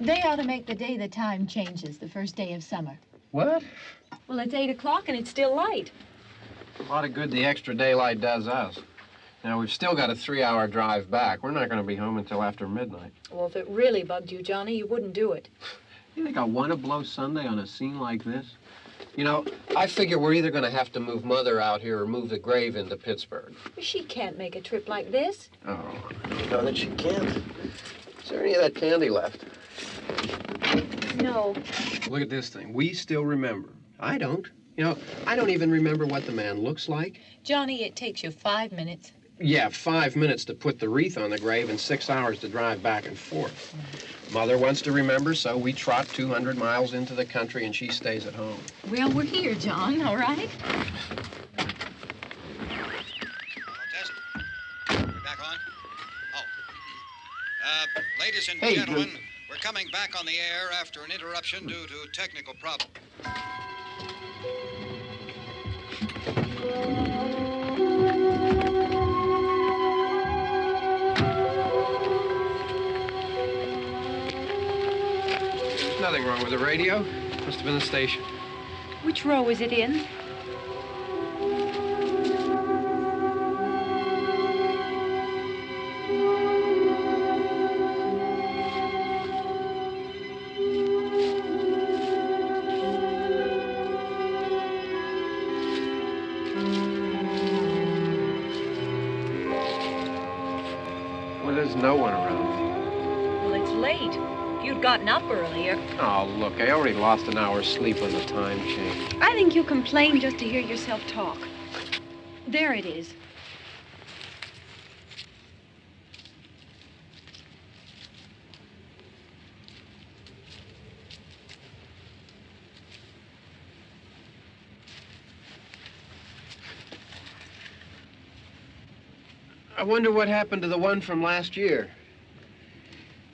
They ought to make the day the time changes, the first day of summer. What? Well, it's 8 o'clock and it's still light. A lot of good the extra daylight does us. Now, we've still got a 3-hour drive back. We're not going to be home until after midnight. Well, if it really bugged you, Johnny, you wouldn't do it. You think I want to blow Sunday on a scene like this? You know, I figure we're either going to have to move Mother out here or move the grave into Pittsburgh. She can't make a trip like this. Oh, you know that she can't. Is there any of that candy left? No. Look at this thing. We still remember. I don't. You know, I don't even remember what the man looks like. Johnny, it takes you 5 minutes. Yeah, 5 minutes to put the wreath on the grave and 6 hours to drive back and forth. Mother wants to remember, so we trot 200 miles into the country and she stays at home. Well, we're here, John, all right? Test. We're back on? Oh. Ladies and gentlemen, we're coming back on the air after an interruption due to technical problem. There's nothing wrong with the radio. Must have been the station. Which row is it in? Well, there's no one around. Well, it's late. If you'd gotten up earlier. Oh, look, I already lost an hour's sleep on the time change. I think you complain just to hear yourself talk. There it is. I wonder what happened to the one from last year.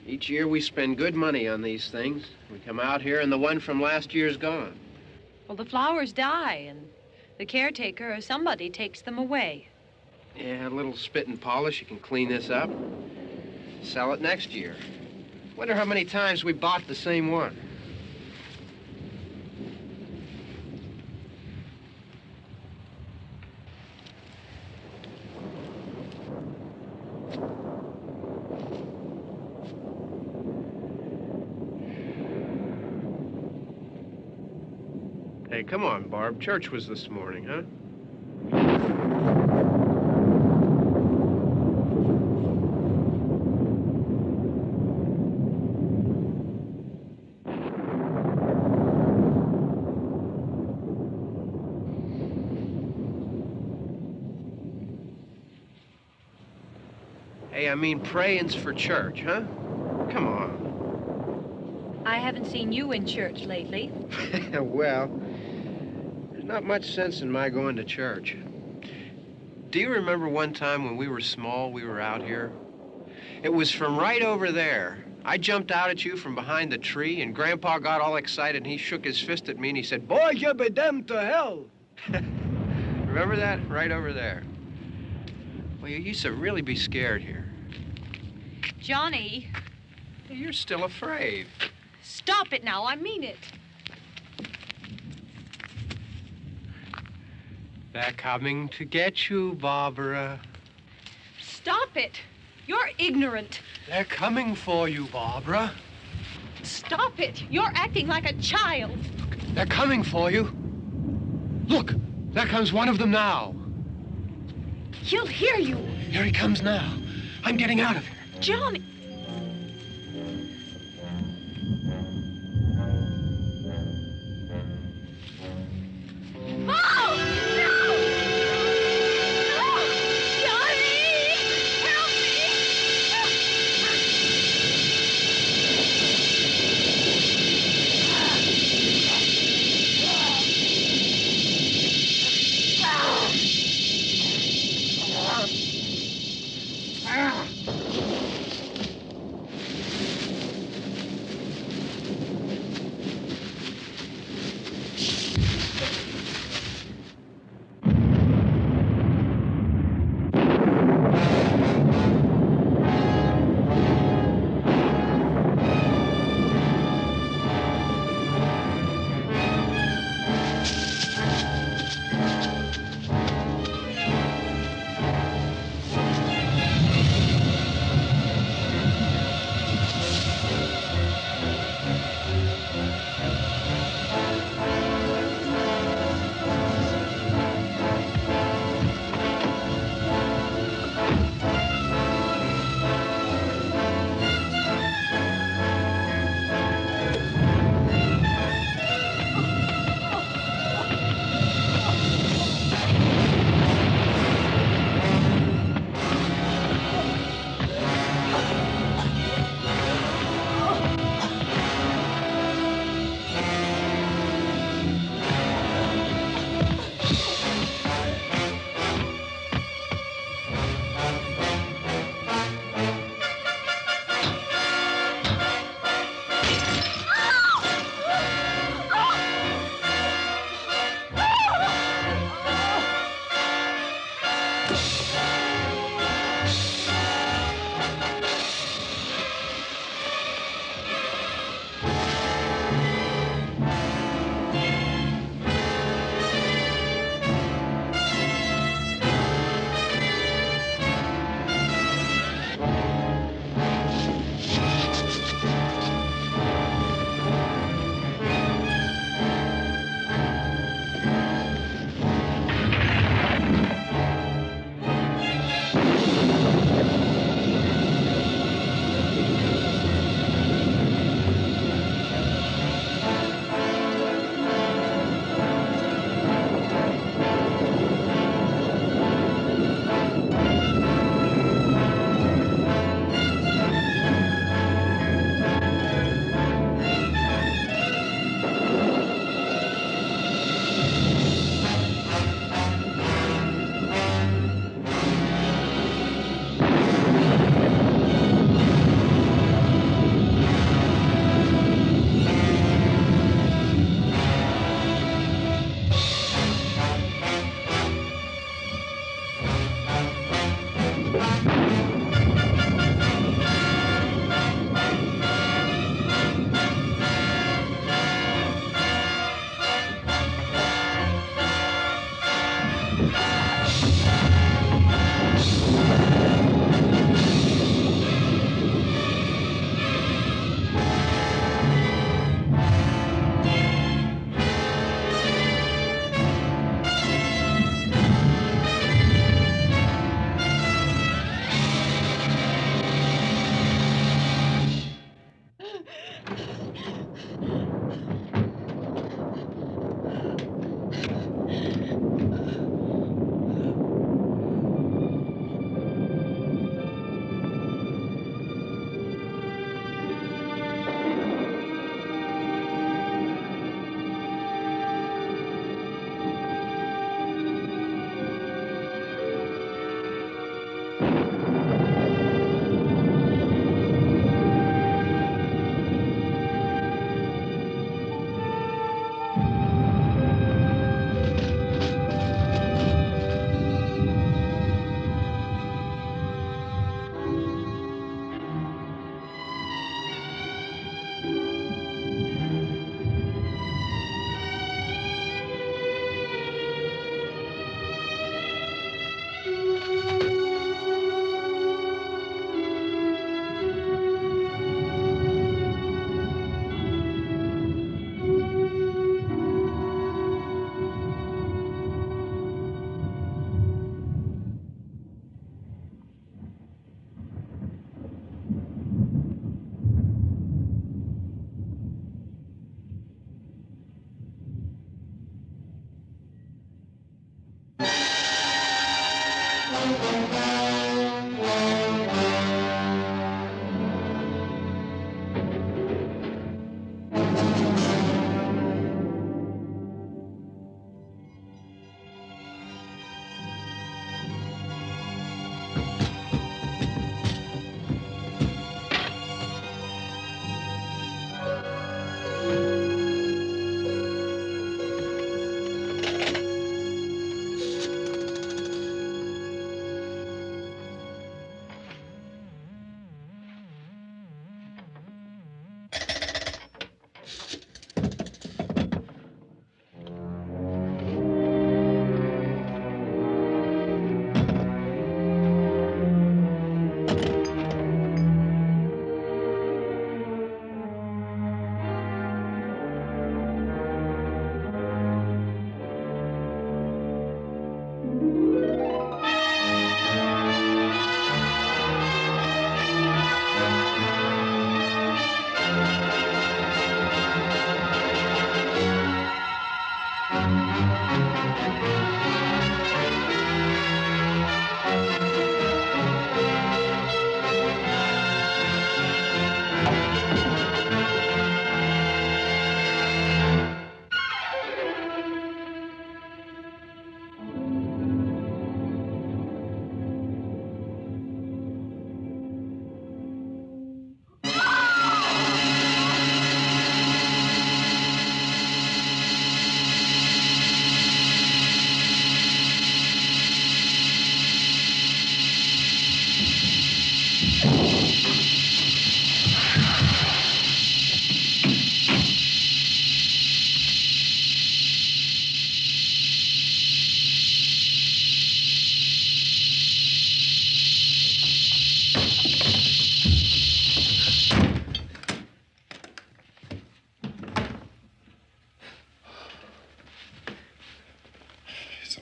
Each year we spend good money on these things. We come out here and the one from last year's gone. Well, the flowers die, and the caretaker or somebody takes them away. Yeah, a little spit and polish. You can clean this up. Sell it next year. Wonder how many times we bought the same one. Hey, come on, Barb. Church was this morning, huh? Hey, I mean praying's for church, huh? Come on. I haven't seen you in church lately. Well, there's not much sense in my going to church. Do you remember one time when we were small, we were out here? It was from right over there. I jumped out at you from behind the tree, and Grandpa got all excited, and he shook his fist at me, and he said, "Boy, you be damned to hell." Remember that? Right over there. Well, you used to really be scared here. Johnny. You're still afraid. Stop it now. I mean it. They're coming to get you, Barbara. Stop it. You're ignorant. They're coming for you, Barbara. Stop it. You're acting like a child. They're coming for you. Look, there comes one of them now. He'll hear you. Here he comes now. I'm getting out of here. Johnny. Oh! No! No! Johnny! Help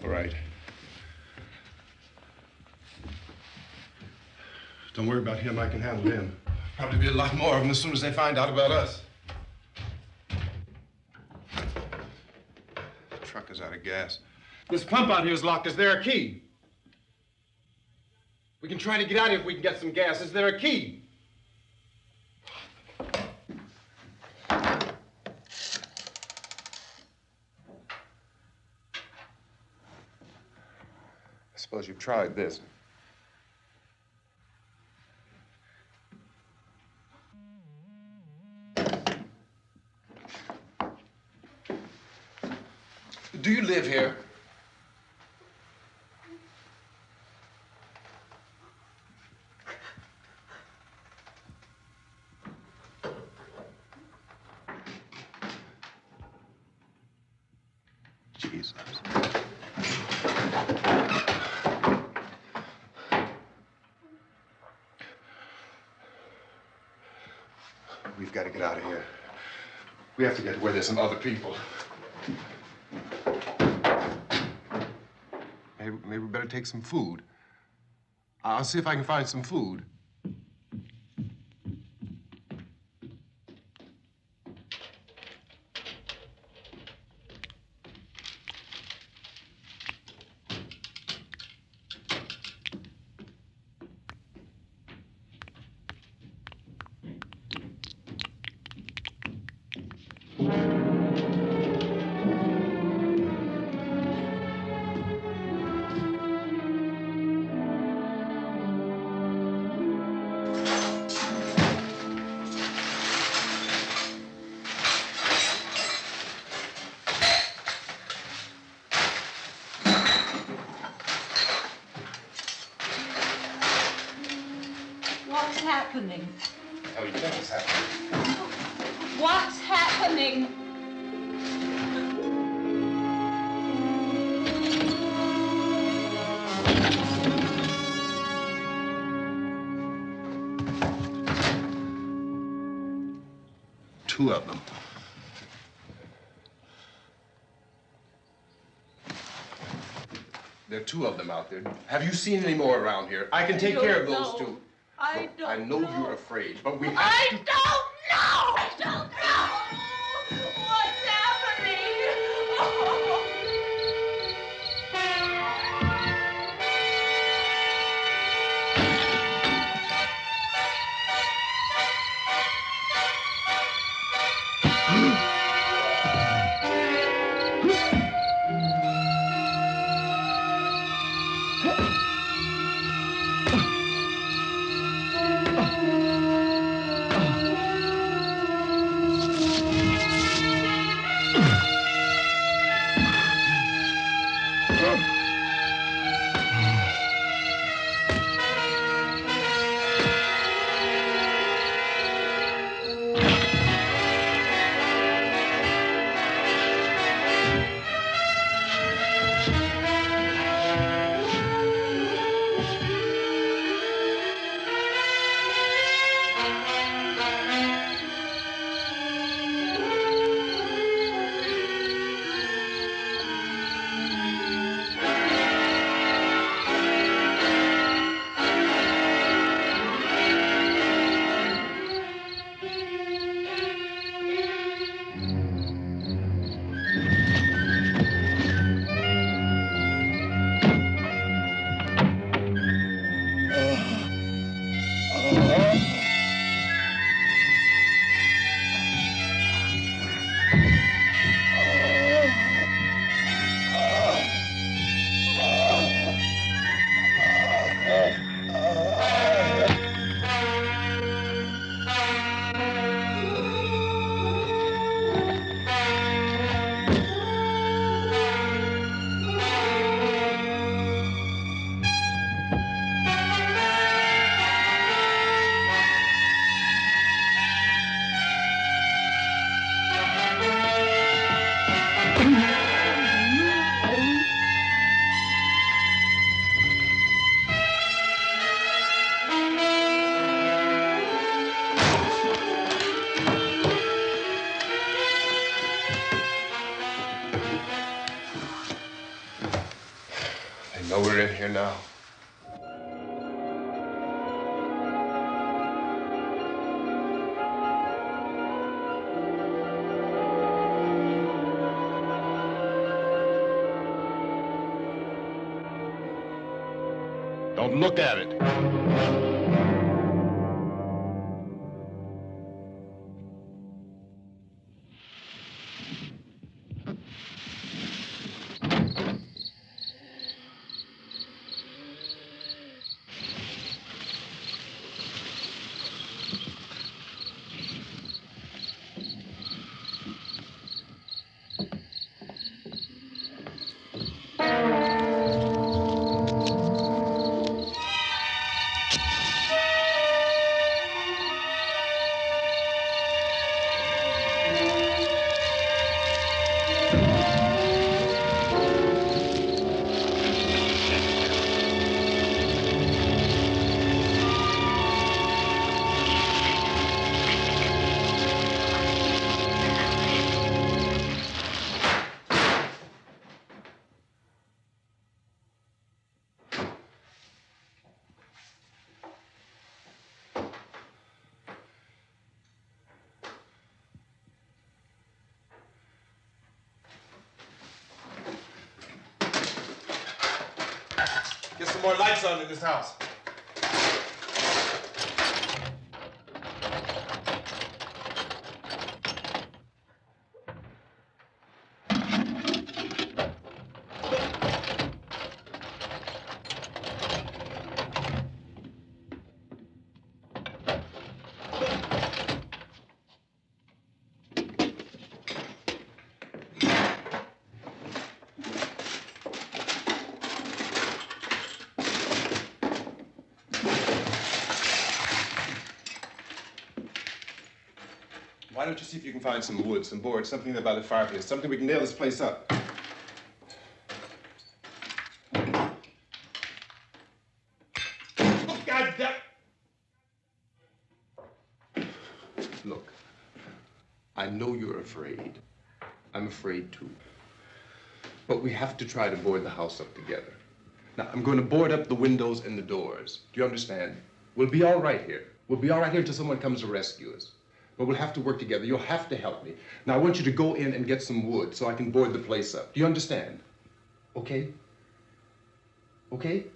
All right. Don't worry about him. I can handle him. Probably be a lot more of them as soon as they find out about us. The truck is out of gas. This pump out here is locked. Is there a key? We can try to get out of here if we can get some gas. Is there a key? I suppose you've tried this. Do you live here? Jesus. We've got to get out of here. We have to get to where there's some other people. Maybe we better take some food. I'll see if I can find some food. What's happening? What do you think is happening? What's happening? Two of them. There are two of them out there. Have you seen any more around here? I can take care of those two. I Look, I know you're afraid, but we have I to... don't know! I don't know! What's happening? Oh. So we're in here now. Don't look at it. Get some more lights on in this house. Why don't you see if you can find some wood, some boards, something there by the fireplace, something we can nail this place up. Oh, God damn! Look, I know you're afraid. I'm afraid too. But we have to try to board the house up together. Now, I'm going to board up the windows and the doors. Do you understand? We'll be all right here. We'll be all right here until someone comes to rescue us. But we'll have to work together. You'll have to help me. Now, I want you to go in and get some wood so I can board the place up. Do you understand? Okay? Okay?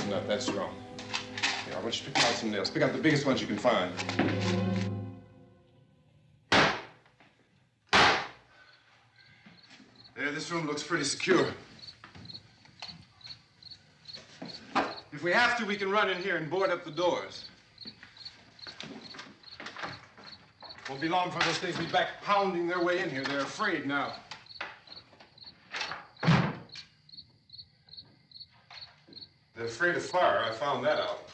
not that strong. Here, I want you to pick out some nails. Pick out the biggest ones you can find. There, this room looks pretty secure. If we have to, we can run in here and board up the doors. Won't be long before those things will be back pounding their way in here. They're afraid now. They're afraid of fire. I found that out.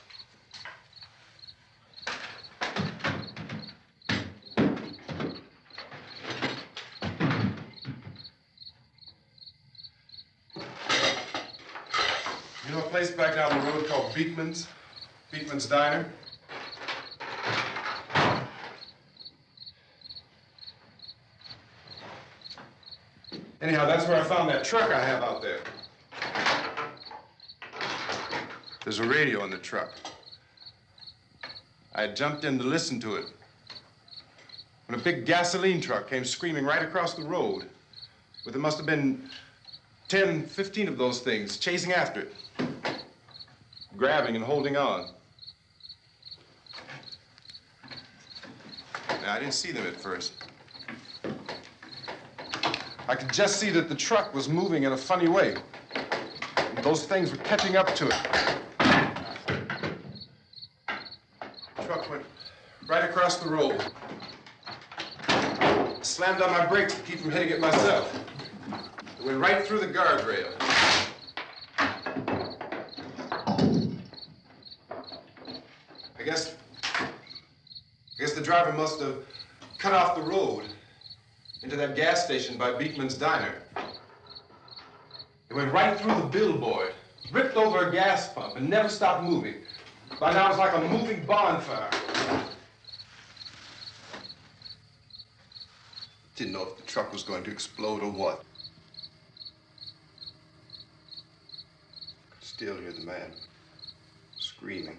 You know a place back down the road called Beekman's? Beekman's Diner? Anyhow, that's where I found that truck I have out there. There's a radio in the truck. I jumped in to listen to it when a big gasoline truck came screaming right across the road. But there must have been 10, 15 of those things chasing after it, grabbing and holding on. Now, I didn't see them at first. I could just see that the truck was moving in a funny way. And those things were catching up to it. The truck went right across the road. Slammed on my brakes to keep from hitting it myself. It went right through the guardrail. I guess the driver must have cut off the road into that gas station by Beekman's Diner. It went right through the billboard, ripped over a gas pump, and never stopped moving. By now, it's like a moving bonfire. Didn't know if the truck was going to explode or what. Could still hear the man screaming.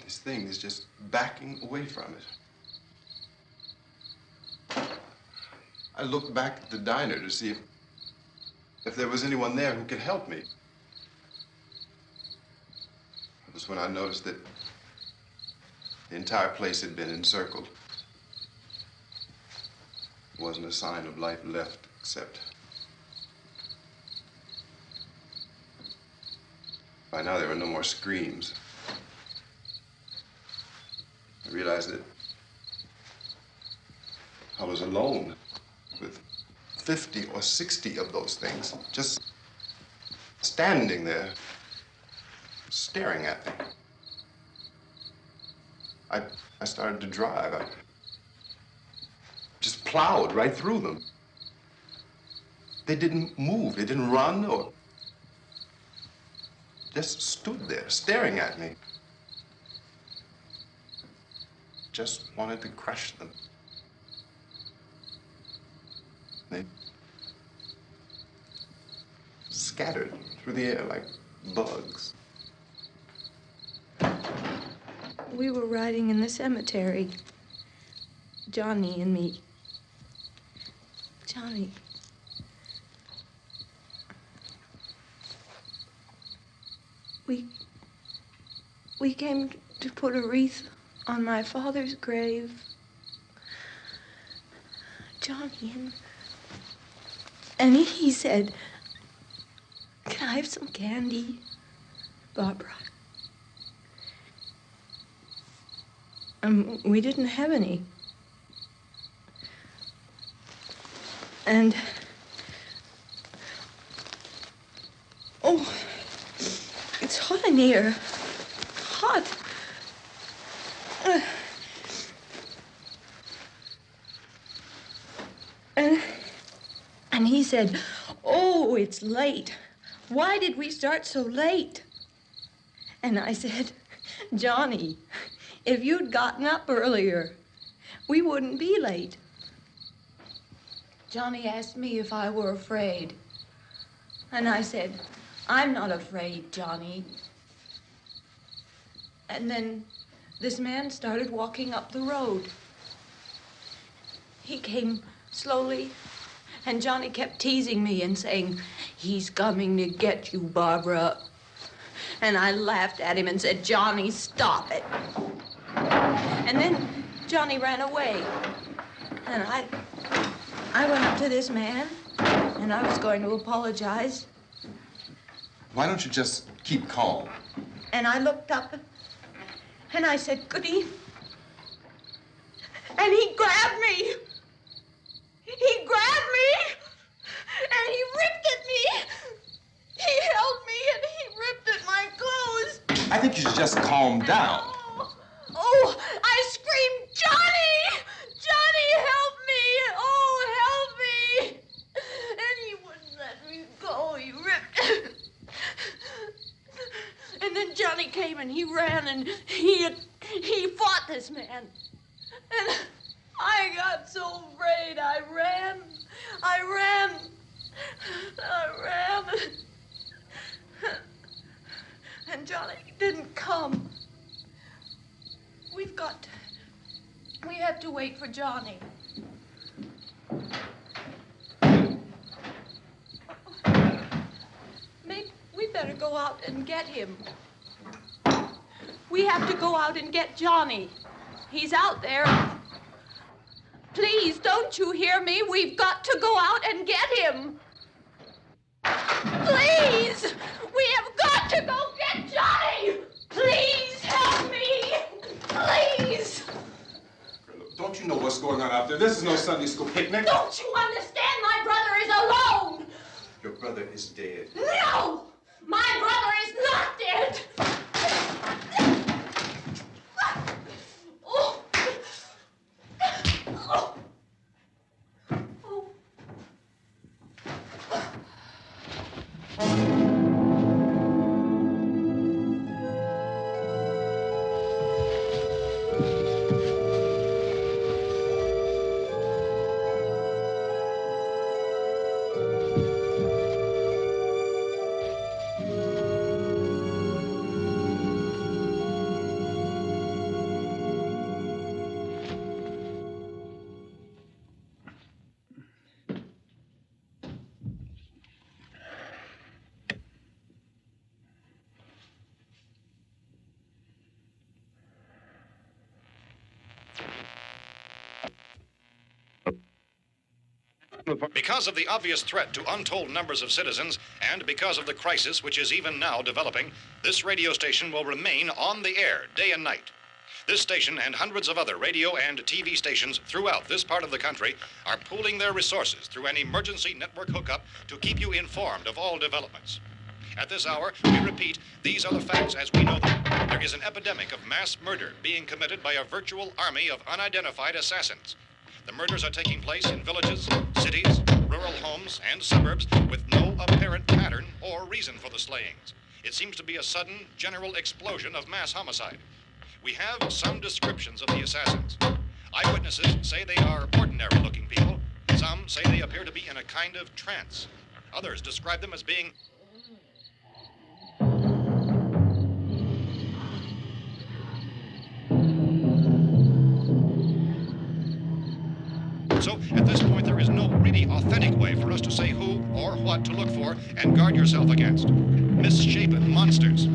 This thing is just backing away from it. I looked back at the diner to see if there was anyone there who could help me. It was when I noticed that the entire place had been encircled. There wasn't a sign of life left except by now there were no more screams. I realized that I was alone with 50 or 60 of those things, just standing there, staring at me. I started to drive. I just plowed right through them. They didn't move. They didn't run or just stood there, staring at me. Just wanted to crush them. They scattered through the air like bugs. We were riding in the cemetery, Johnny and me. Johnny. We came to put a wreath on my father's grave. Johnny, and he said, "Can I have some candy, Barbara?" We didn't have any. And, oh, it's hot in here. Hot. And he said, "Oh, it's late. Why did we start so late?" And I said, "Johnny, if you'd gotten up earlier, we wouldn't be late." Johnny asked me if I were afraid. And I said, "I'm not afraid, Johnny." And then this man started walking up the road. He came slowly And Johnny kept teasing me and saying, "He's coming to get you, Barbara." And I laughed at him and said, "Johnny, stop it." And then Johnny ran away. And I went up to this man, and I was going to apologize. Why don't you just keep calm? And I looked up, and I said, "Goody." And he grabbed me. He grabbed me, and he ripped at me. He held me, and he ripped at my clothes. I think you should just calm down. Oh, I screamed, "Johnny! Johnny, help me! Oh, help me!" And he wouldn't let me go. He ripped. And then Johnny came and he ran and he fought this man. And I got so afraid. I ran. And Johnny didn't come. We have to wait for Johnny. Maybe we better go out and get him. We have to go out and get Johnny. He's out there. Please, don't you hear me? We've got to go out and get him. Please! We have got to go get Johnny! Please help me! Please! Don't you know what's going on out there? This is no Sunday school picnic. Don't you understand? My brother is alone! Your brother is dead. No! My brother is not dead! Oh. Oh. Oh. Because of the obvious threat to untold numbers of citizens, and because of the crisis which is even now developing, this radio station will remain on the air day and night. This station and hundreds of other radio and TV stations throughout this part of the country are pooling their resources through an emergency network hookup to keep you informed of all developments. At this hour, we repeat, these are the facts as we know them. There is an epidemic of mass murder being committed by a virtual army of unidentified assassins. The murders are taking place in villages, cities, rural homes, and suburbs with no apparent pattern or reason for the slayings. It seems to be a sudden, general explosion of mass homicide. We have some descriptions of the assassins. Eyewitnesses say they are ordinary-looking people. Some say they appear to be in a kind of trance. Others describe them as being So, at this point, there is no really authentic way for us to say who or what to look for and guard yourself against. Misshapen monsters.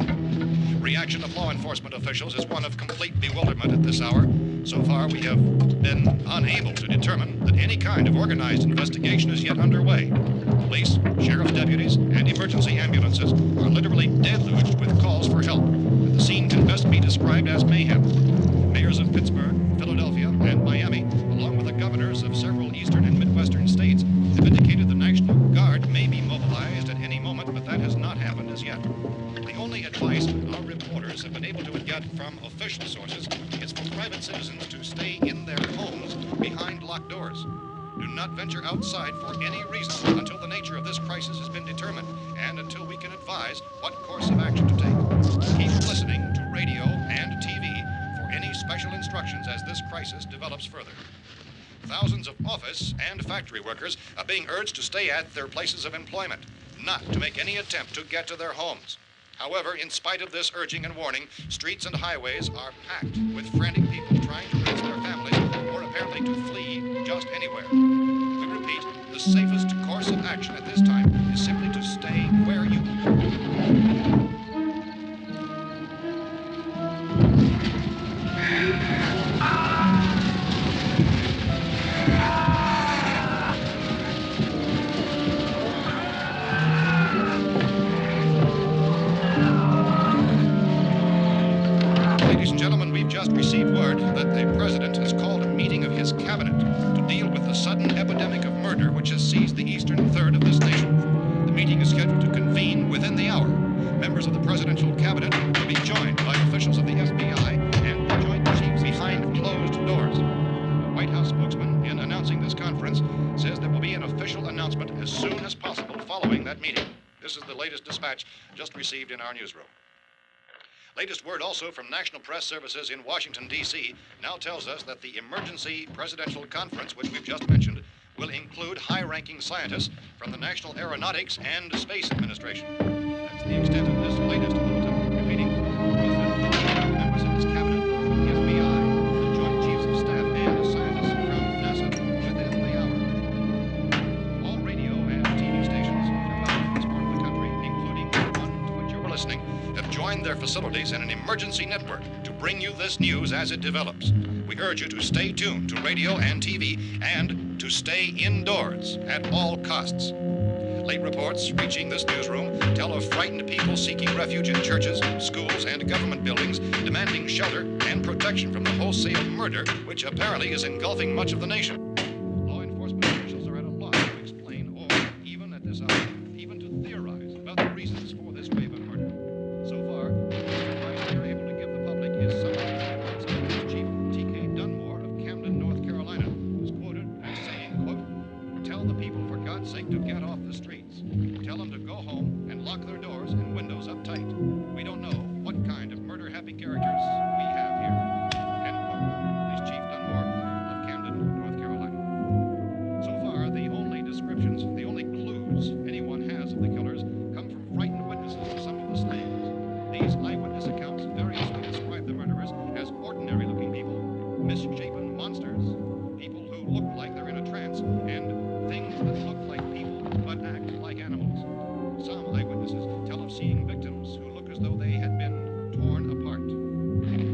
Reaction of law enforcement officials is one of complete bewilderment at this hour. So far, we have been unable to determine that any kind of organized investigation is yet underway. Police, sheriff's deputies, and emergency ambulances are literally deluged with calls for help. The scene can best be described as mayhem. Mayors of Pittsburgh, Philadelphia, and Miami, along with the governors of several eastern and midwestern states, have indicated the National Guard may be mobilized at any moment, but that has not happened as yet. The only advice our reporters have been able to get from official sources is for private citizens to stay in their homes behind locked doors. Do not venture outside for any reason until the nature of this crisis has been determined and until we can advise what course of action to take. Keep listening to radio and TV for any special instructions as this crisis develops further. Thousands of office and factory workers are being urged to stay at their places of employment, not to make any attempt to get to their homes. However, in spite of this urging and warning, streets and highways are packed with frantic people trying to reach their families or apparently to flee just anywhere. We repeat, the the safest course of action at this time is simply to stay where you are. Ladies and gentlemen, we've just received word that the President has called a meeting of his cabinet to deal with the sudden epidemic of murder which has seized the eastern third of this nation. The meeting is scheduled to convene within the hour. Members of the presidential cabinet will be joined by officials of the FBI and the Joint Chiefs behind closed doors. The White House spokesman, in announcing this conference, says there will be an official announcement as soon as possible following that meeting. This is the latest dispatch just received in our newsroom. Latest word also from National Press Services in Washington, D.C. now tells us that the emergency presidential conference, which we've just mentioned, will include high-ranking scientists from the National Aeronautics and Space Administration. That's the extent of this latest bulletin. Repeating, the President, members of his cabinet, the FBI, the Joint Chiefs of Staff, and scientists from NASA within the hour. All radio and TV stations throughout this part of the country, including the one to which you're listening, have joined their facilities in an emergency network to bring you this news as it develops. We urge you to stay tuned to radio and TV and to stay indoors at all costs. Late reports reaching this newsroom tell of frightened people seeking refuge in churches, schools, and government buildings, demanding shelter and protection from the wholesale murder which apparently is engulfing much of the nation. Law enforcement officials are at a loss to explain or, even at this hour, even to theorize about the reasons for this wave of murder. So far, the advice we are able to give the public is some of the efforts of Police Chief T.K. Dunmore of Camden, North Carolina, who's quoted as saying, quote, "Tell the people, for God's sake, to get off the streets. Tell them to go home and lock their doors and windows up tight. We don't know what kind of murder-happy characters we have here." End quote. Police Chief Dunmore of Camden, North Carolina. So far, the only descriptions, the only clues anyone has of the killers come from frightened witnesses to some of the slayings. These eyewitness accounts variously describe the murderers as ordinary-looking people, misshapen monsters, people who look like they're in a trance, and things that look like people but act like animals. Some eyewitnesses tell of seeing victims who look as though they had been torn apart.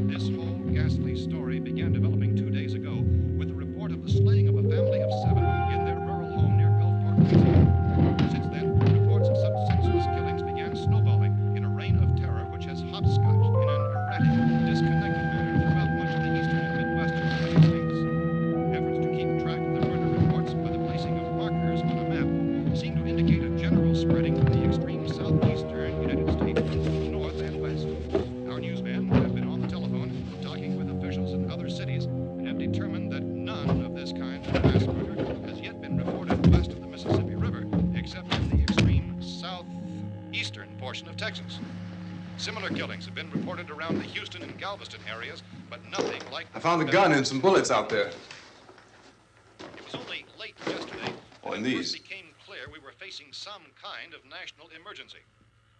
This whole ghastly story began developing 2 days ago with the report of the slaying of a family of 7 in their rural home near Gulfport, Louisiana. Since then, reports of such senseless killings began snowballing in a reign of terror which has hopscotched in an erratic, disconnected manner throughout much of the eastern and midwestern United States. Efforts to keep track of the murder reports by the placing of markers on a map seem to indicate a general spreading of the extreme southeastern United States from north and west. Our newsmen have been on the telephone talking with officials in other cities and have determined that none of this kind of mass murder has yet been reported west of the Mississippi River, except in the extreme southeastern portion of Texas. Similar killings have been reported around the Houston and Galveston areas, but nothing like... I found a gun and some bullets out there. It was only late yesterday Oh, and that it these. first became clear we were facing some kind of national emergency.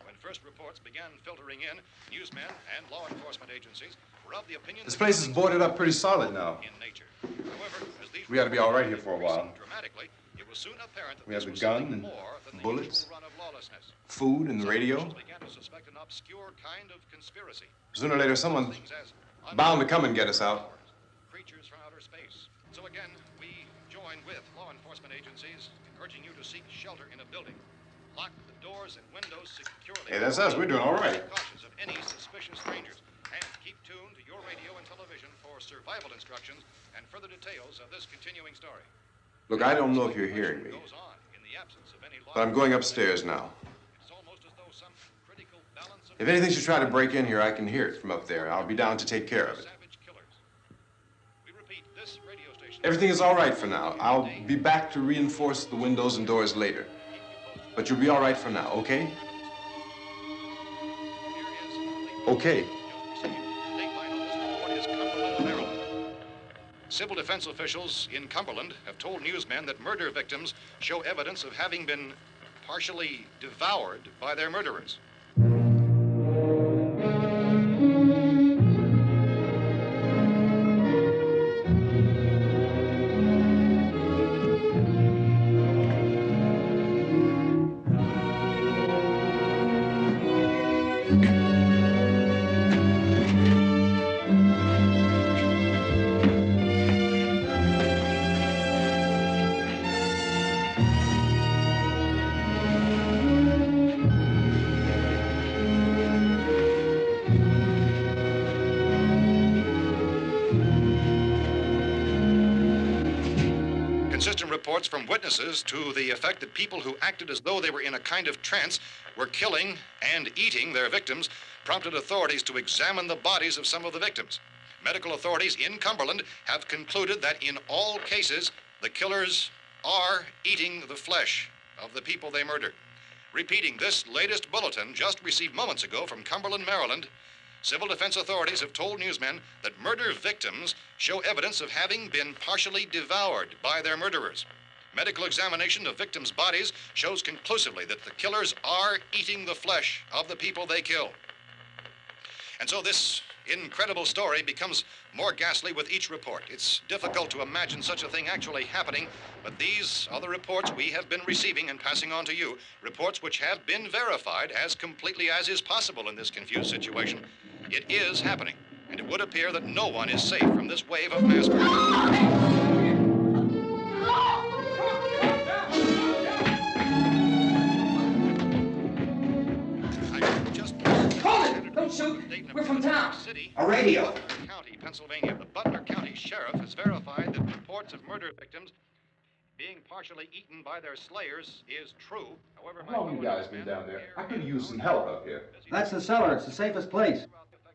When first reports began filtering in, newsmen and law enforcement agencies were of the opinion This that place is killings boarded were up pretty solid now. in nature. However, as these We ought to be all right here for a while. increasing dramatically, it was soon apparent that We have this the was gun something and more than the bullets. usual run of lawlessness. Food and the Some radio. officials began to suspect an obscure kind of conspiracy. Sooner or later, someone's Things as bound to come and get us out. creatures from outer space. So again, we join with law enforcement agencies, urging you to seek shelter in a building. Lock the doors and windows securely. Hey, that's us. We're doing all right. Be cautious of any suspicious strangers, and keep tuned to your radio and television for survival instructions and further details of this continuing story. Look, I don't know if you're hearing me, Goes on in the absence of any law. but I'm going upstairs now. It's almost as though some critical balance of If anything should try to break in here, I can hear it from up there. I'll be down to take care of it. savage killers. We repeat, this radio station. Everything is all right for now. I'll be back to reinforce the windows and doors later. But you'll be all right for now, okay? Okay. Civil defense officials in Cumberland have told newsmen that murder victims show evidence of having been partially devoured by their murderers. Inconsistent reports from witnesses to the effect that people who acted as though they were in a kind of trance were killing and eating their victims prompted authorities to examine the bodies of some of the victims. Medical authorities in Cumberland have concluded that in all cases, the killers are eating the flesh of the people they murdered. Repeating this latest bulletin just received moments ago from Cumberland, Maryland, civil defense authorities have told newsmen that murder victims show evidence of having been partially devoured by their murderers. Medical examination of victims' bodies shows conclusively that the killers are eating the flesh of the people they kill. And so this incredible story becomes more ghastly with each report. It's difficult to imagine such a thing actually happening, but these are the reports we have been receiving and passing on to you, reports which have been verified as completely as is possible in this confused situation. It is happening, and it would appear that no one is safe from this wave of mass murder. Don't shoot. We're from town. A radio. County, Pennsylvania. The Butler County Sheriff has verified that reports of murder victims being partially eaten by their slayers is true. However, How long you guys been down there? I could use some help up here. That's the cellar. It's the safest place.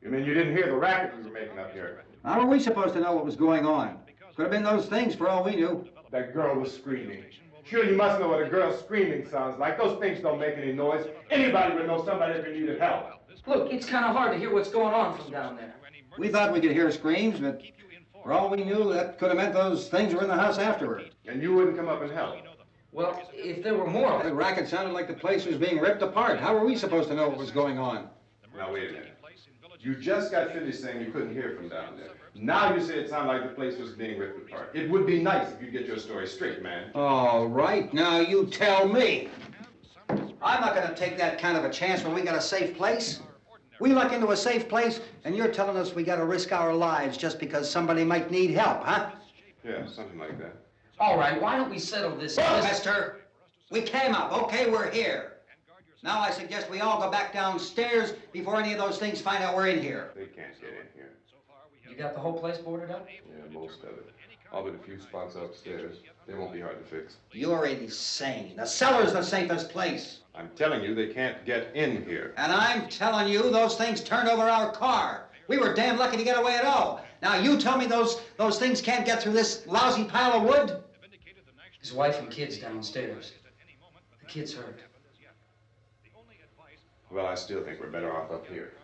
You mean you didn't hear the racket we were making up here? How are we supposed to know what was going on? Could have been those things for all we knew. That girl was screaming. Sure, you must know what a girl screaming sounds like. Those things don't make any noise. Anybody would know somebody ever needed help. Look, it's kind of hard to hear what's going on from down there. We thought we could hear screams, but for all we knew, that could have meant those things were in the house afterward. And you wouldn't come up and help? Well, if there were more... The racket sounded like the place was being ripped apart. How were we supposed to know what was going on? Now, wait a minute. You just got finished saying you couldn't hear from down there. Now you say it sounded like the place was being ripped apart. It would be nice if you get your story straight, man. All right, now you tell me. I'm not going to take that kind of a chance when we got a safe place. We luck into a safe place, and you're telling us we got to risk our lives just because somebody might need help, huh? Yeah, something like that. All right, why don't we settle this? Look, mister, we came up. Okay, we're here. Now I suggest we all go back downstairs before any of those things find out we're in here. They can't get in here. You got the whole place boarded up? Yeah, most of it. All but a few spots upstairs. They won't be hard to fix. You're insane. The cellar's the safest place. I'm telling you, they can't get in here. And I'm telling you, those things turned over our car. We were damn lucky to get away at all. Now you tell me those things can't get through this lousy pile of wood? His wife and kids downstairs. The kid's hurt. Well, I still think we're better off up here.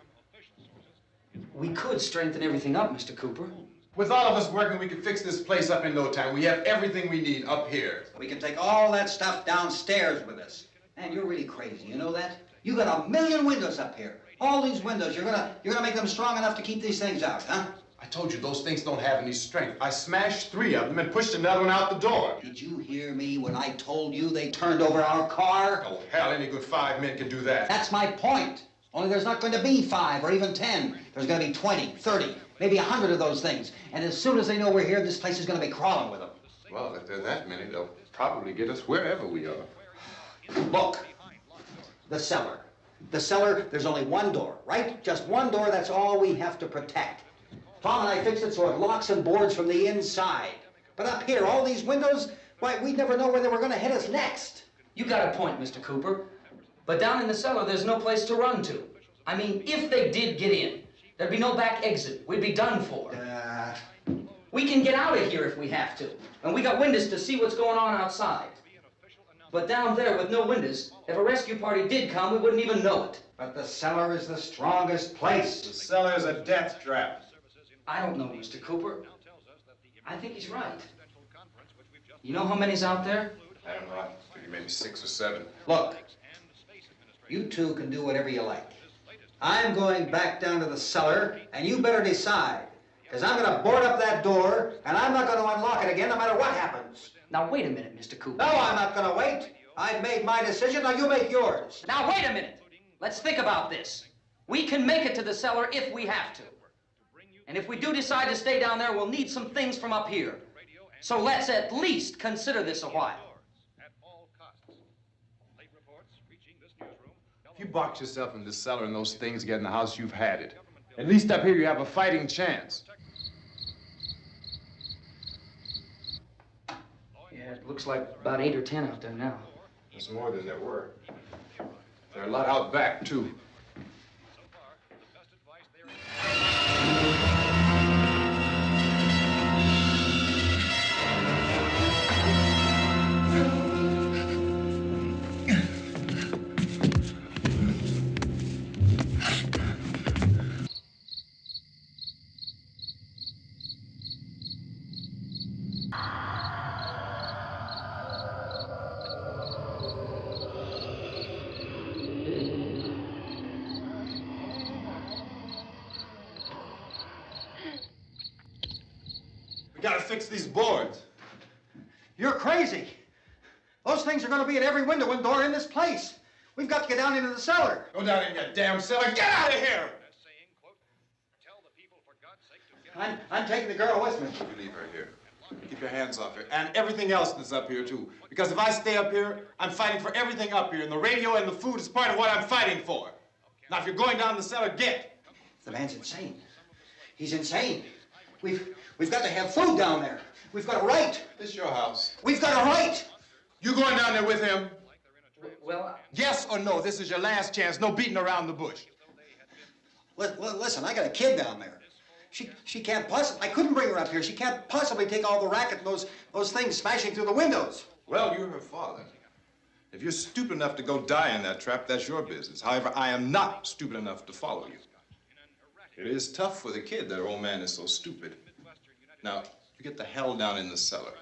We could strengthen everything up, Mr. Cooper. With all of us working, we can fix this place up in no time. We have everything we need up here. We can take all that stuff downstairs with us. Man, you're really crazy, you know that? You got 1,000,000 windows up here. All these windows, you're gonna make them strong enough to keep these things out, huh? I told you, those things don't have any strength. I smashed 3 of them and pushed another one out the door. Did you hear me when I told you they turned over our car? Oh, hell, any good 5 men can do that. That's my point. Only there's not going to be 5 or even 10. There's going to be 20, 30, maybe 100 of those things. And as soon as they know we're here, this place is going to be crawling with them. Well, if there are that many, they'll probably get us wherever we are. Look, the cellar. The cellar, there's only one door, right? Just one door, that's all we have to protect. Tom and I fixed it so it locks and boards from the inside. But up here, all these windows, why, we'd never know where they were going to hit us next. You got a point, Mr. Cooper. But down in the cellar, there's no place to run to. I mean, if they did get in, there'd be no back exit. We'd be done for. We can get out of here if we have to. And we got windows to see what's going on outside. But down there with no windows, if a rescue party did come, we wouldn't even know it. But the cellar is the strongest place. The cellar's a death trap. I don't know, Mr. Cooper. I think he's right. You know how many's out there? I don't know. I figure maybe 6 or 7. Look, you two can do whatever you like. I'm going back down to the cellar, and you better decide. Because I'm going to board up that door, and I'm not going to unlock it again no matter what happens. Now, wait a minute, Mr. Cooper. No, I'm not going to wait. I've made my decision, now you make yours. Now, wait a minute. Let's think about this. We can make it to the cellar if we have to. And if we do decide to stay down there, we'll need some things from up here. So let's at least consider this a while. If you box yourself in this cellar and those things get in the house, you've had it. At least up here you have a fighting chance. Yeah, looks like about 8 or 10 out there now. There's more than there were. There are a lot out back, too. We gotta fix these boards. You're crazy. Those things are going to be at every window and door in this place. We've got to get down into the cellar. Go down in your damn cellar. Get out of here! I'm taking the girl with me. You leave her here. Keep your hands off her. And everything else that's up here, too. Because if I stay up here, I'm fighting for everything up here. And the radio and the food is part of what I'm fighting for. Now, if you're going down the cellar, get. The man's insane. He's insane. We've got to have food down there. We've got a right. This is your house. We've got a right. You going down there with him? Well, Yes or no? This is your last chance. No beating around the bush. Listen, I got a kid down there. She can't possibly, I couldn't bring her up here. She can't possibly take all the racket and those things smashing through the windows. Well, you're her father. If you're stupid enough to go die in that trap, that's your business. However, I am not stupid enough to follow you. It is tough for the kid that old man is so stupid. Now, you get the hell down in the cellar.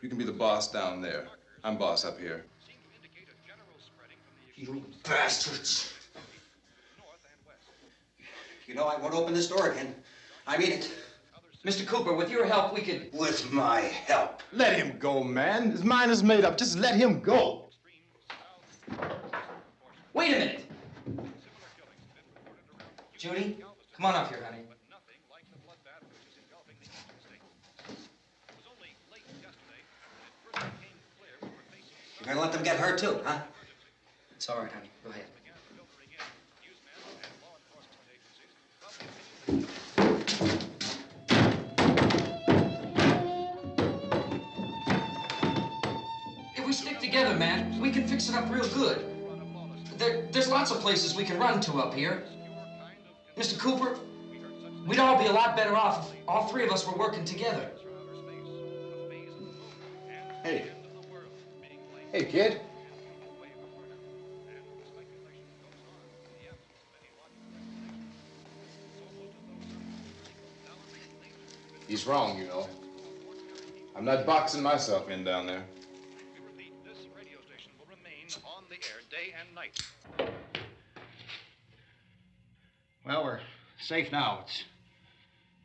You can be the boss down there. I'm boss up here. You bastards. You know, I won't open this door again. I mean it. Mr. Cooper, with your help, we could... With my help. Let him go, man. His mind is made up. Just let him go. Wait a minute. Judy, come on up here, honey. You're gonna let them get hurt too, huh? It's all right, honey. Go ahead. If we stick together, man, we can fix it up real good. There's lots of places we can run to up here. Mr. Cooper, we'd all be a lot better off if all three of us were working together. Hey. Hey, kid. He's wrong, you know. I'm not boxing myself in down there. This radio station will remain on the air day and night. Well, we're safe now. It's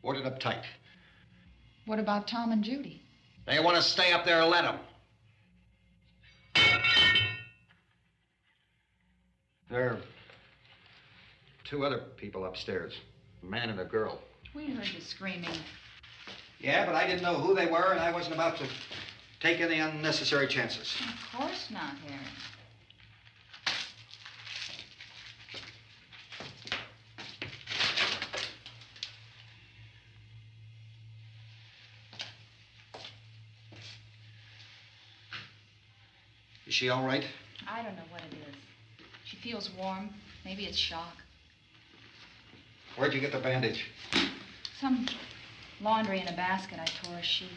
boarded up tight. What about Tom and Judy? They want to stay up there, let them. There are two other people upstairs, a man and a girl. We heard the screaming. Yeah, but I didn't know who they were, and I wasn't about to take any unnecessary chances. Of course not, Harry. Is she all right? I don't know what it is. She feels warm. Maybe it's shock. Where'd you get the bandage? Some laundry in a basket. I tore a sheet.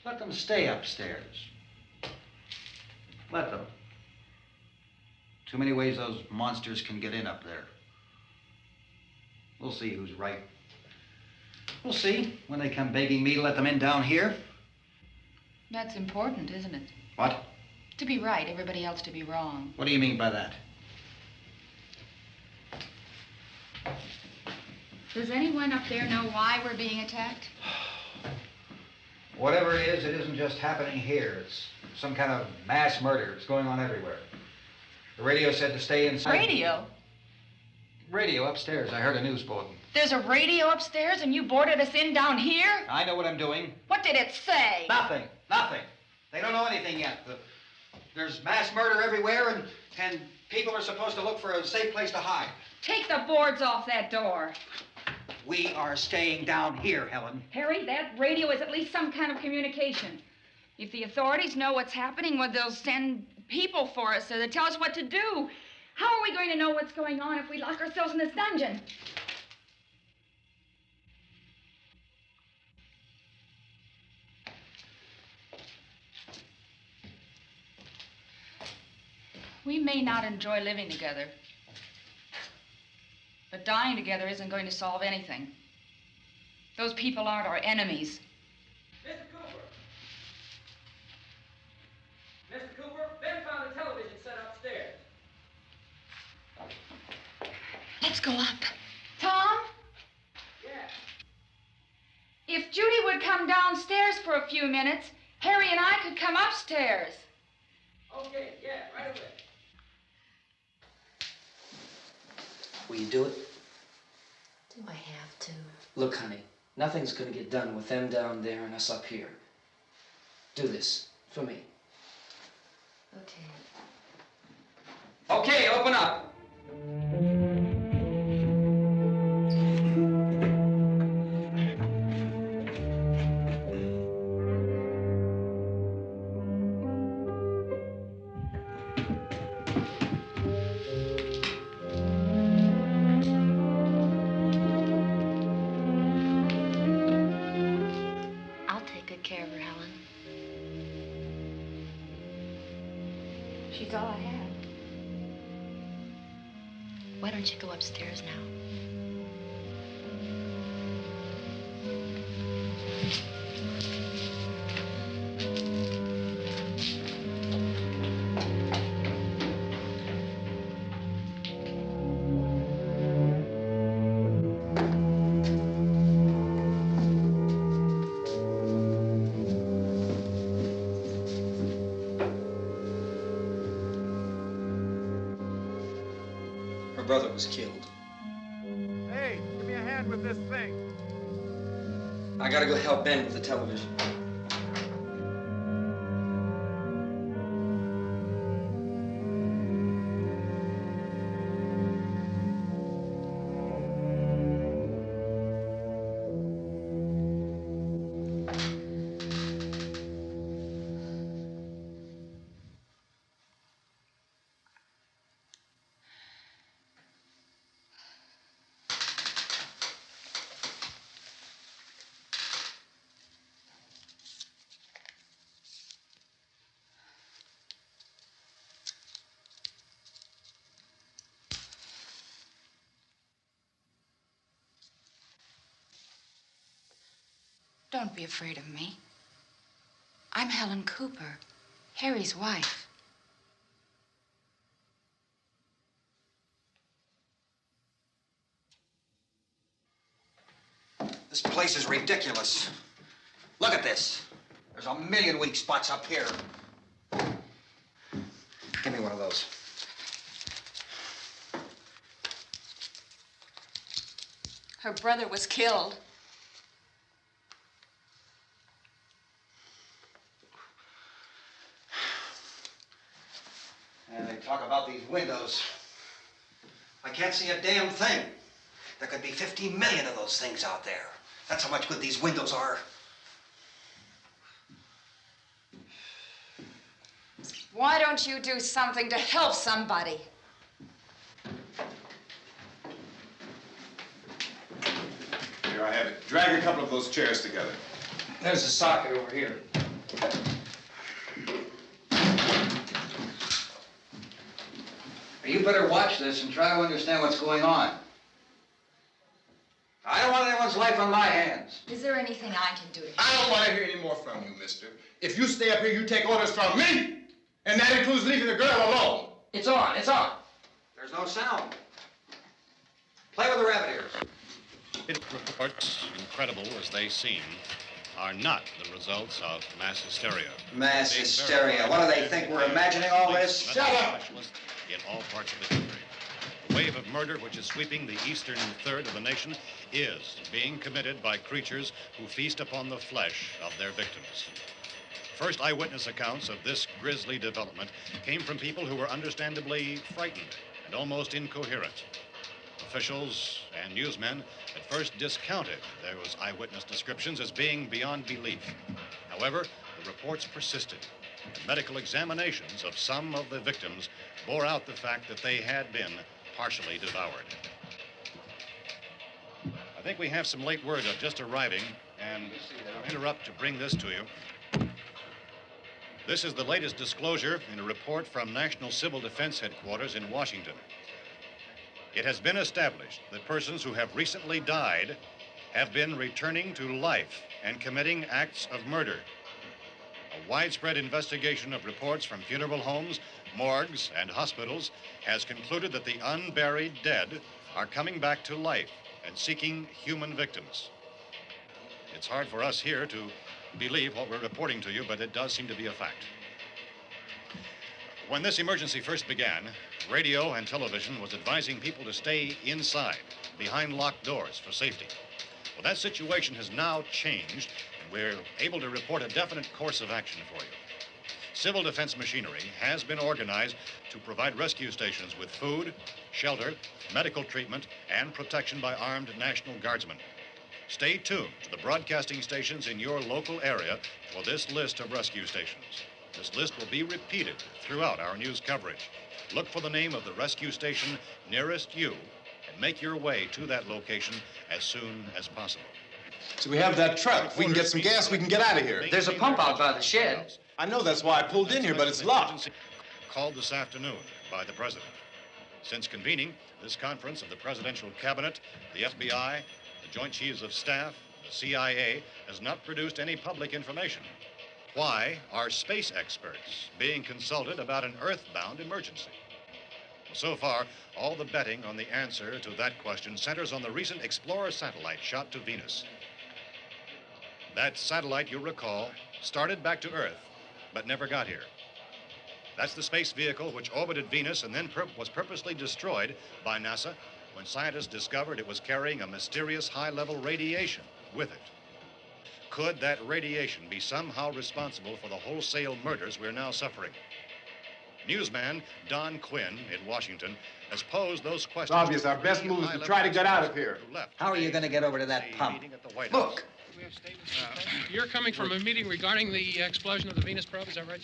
Let them stay upstairs. Let them. Too many ways those monsters can get in up there. We'll see who's right. We'll see when they come begging me to let them in down here. That's important, isn't it? What? To be right, everybody else to be wrong. What do you mean by that? Does anyone up there know why we're being attacked? Whatever it isn't just happening here. It's some kind of mass murder. It's going on everywhere. The radio said to stay inside. Radio? Radio upstairs. I heard a news bulletin. There's a radio upstairs and you boarded us in down here? I know what I'm doing. What did it say? Nothing. Nothing. They don't know anything yet. There's mass murder everywhere, and people are supposed to look for a safe place to hide. Take the boards off that door. We are staying down here, Helen. Harry, that radio is at least some kind of communication. If the authorities know what's happening, well, they'll send people for us, so they'll tell us what to do. How are we going to know what's going on if we lock ourselves in this dungeon? We may not enjoy living together, but dying together isn't going to solve anything. Those people aren't our enemies. Mr. Cooper! Mr. Cooper, Ben found a television set upstairs. Let's go up. Tom? Yeah. If Judy would come downstairs for a few minutes, Harry and I could come upstairs. Okay, yeah, right away. Will you do it? Do I have to? Look, honey, nothing's gonna get done with them down there and us up here. Do this for me. Okay. Okay, open up. I'll take good care of her, Helen. She's all I have. Why don't you go upstairs now? Her brother was killed. Hey, give me a hand with this thing. I gotta go help Ben with the television. Don't be afraid of me. I'm Helen Cooper, Harry's wife. This place is ridiculous. Look at this. There's a million weak spots up here. Give me one of those. Her brother was killed. And they talk about these windows. I can't see a damn thing. There could be 50 million of those things out there. That's how much good these windows are. Why don't you do something to help somebody? Here, I have it. Drag a couple of those chairs together. There's a socket over here. You better watch this and try to understand what's going on. I don't want anyone's life on my hands. Is there anything I can do to help? I don't want to hear any more from you, mister. If you stay up here, you take orders from me. And that includes leaving the girl alone. It's on, it's on. There's no sound. Play with the rabbit ears. Reports, incredible as they seem, are not the results of mass hysteria. Mass hysteria. What do they think? We're imagining all this? Shut up! In all parts of the country. The wave of murder which is sweeping the eastern third of the nation is being committed by creatures who feast upon the flesh of their victims. First eyewitness accounts of this grisly development came from people who were understandably frightened and almost incoherent. officials and newsmen at first discounted those eyewitness descriptions as being beyond belief. However, the reports persisted. And medical examinations of some of the victims bore out the fact that they had been partially devoured. I think we have some late word just arriving, and I'll interrupt to bring this to you. This is the latest disclosure in a report from National Civil Defense Headquarters in Washington. It has been established that persons who have recently died have been returning to life and committing acts of murder. A widespread investigation of reports from funeral homes, morgues, and hospitals has concluded that the unburied dead are coming back to life and seeking human victims. It's hard for us here to believe what we're reporting to you, but it does seem to be a fact. When this emergency first began, radio and television was advising people to stay inside, behind locked doors for safety. Well, that situation has now changed, and we're able to report a definite course of action for you. Civil defense machinery has been organized to provide rescue stations with food, shelter, medical treatment, and protection by armed National Guardsmen. Stay tuned to the broadcasting stations in your local area for this list of rescue stations. This list will be repeated throughout our news coverage. Look for the name of the rescue station nearest you and make your way to that location as soon as possible. So we have that truck. If we can get some gas, we can get out of here. There's a pump out by the shed. I know, that's why I pulled in here, but it's locked. Called this afternoon by the president. Since convening this conference of the presidential cabinet, the FBI, the Joint Chiefs of Staff, the CIA has not produced any public information. Why are space experts being consulted about an earthbound emergency? Well, so far, all the betting on the answer to that question centers on the recent Explorer satellite shot to Venus. That satellite, you'll recall, started back to Earth, but never got here. That's the space vehicle which orbited Venus and then was purposely destroyed by NASA when scientists discovered it was carrying a mysterious high-level radiation with it. Could that radiation be somehow responsible for the wholesale murders we're now suffering? Newsman Don Quinn in Washington has posed those questions. It's obvious our best move is to try to get out of here. How are you going to get over to that pump? Look! You're coming from a meeting regarding the explosion of the Venus probe, is that right?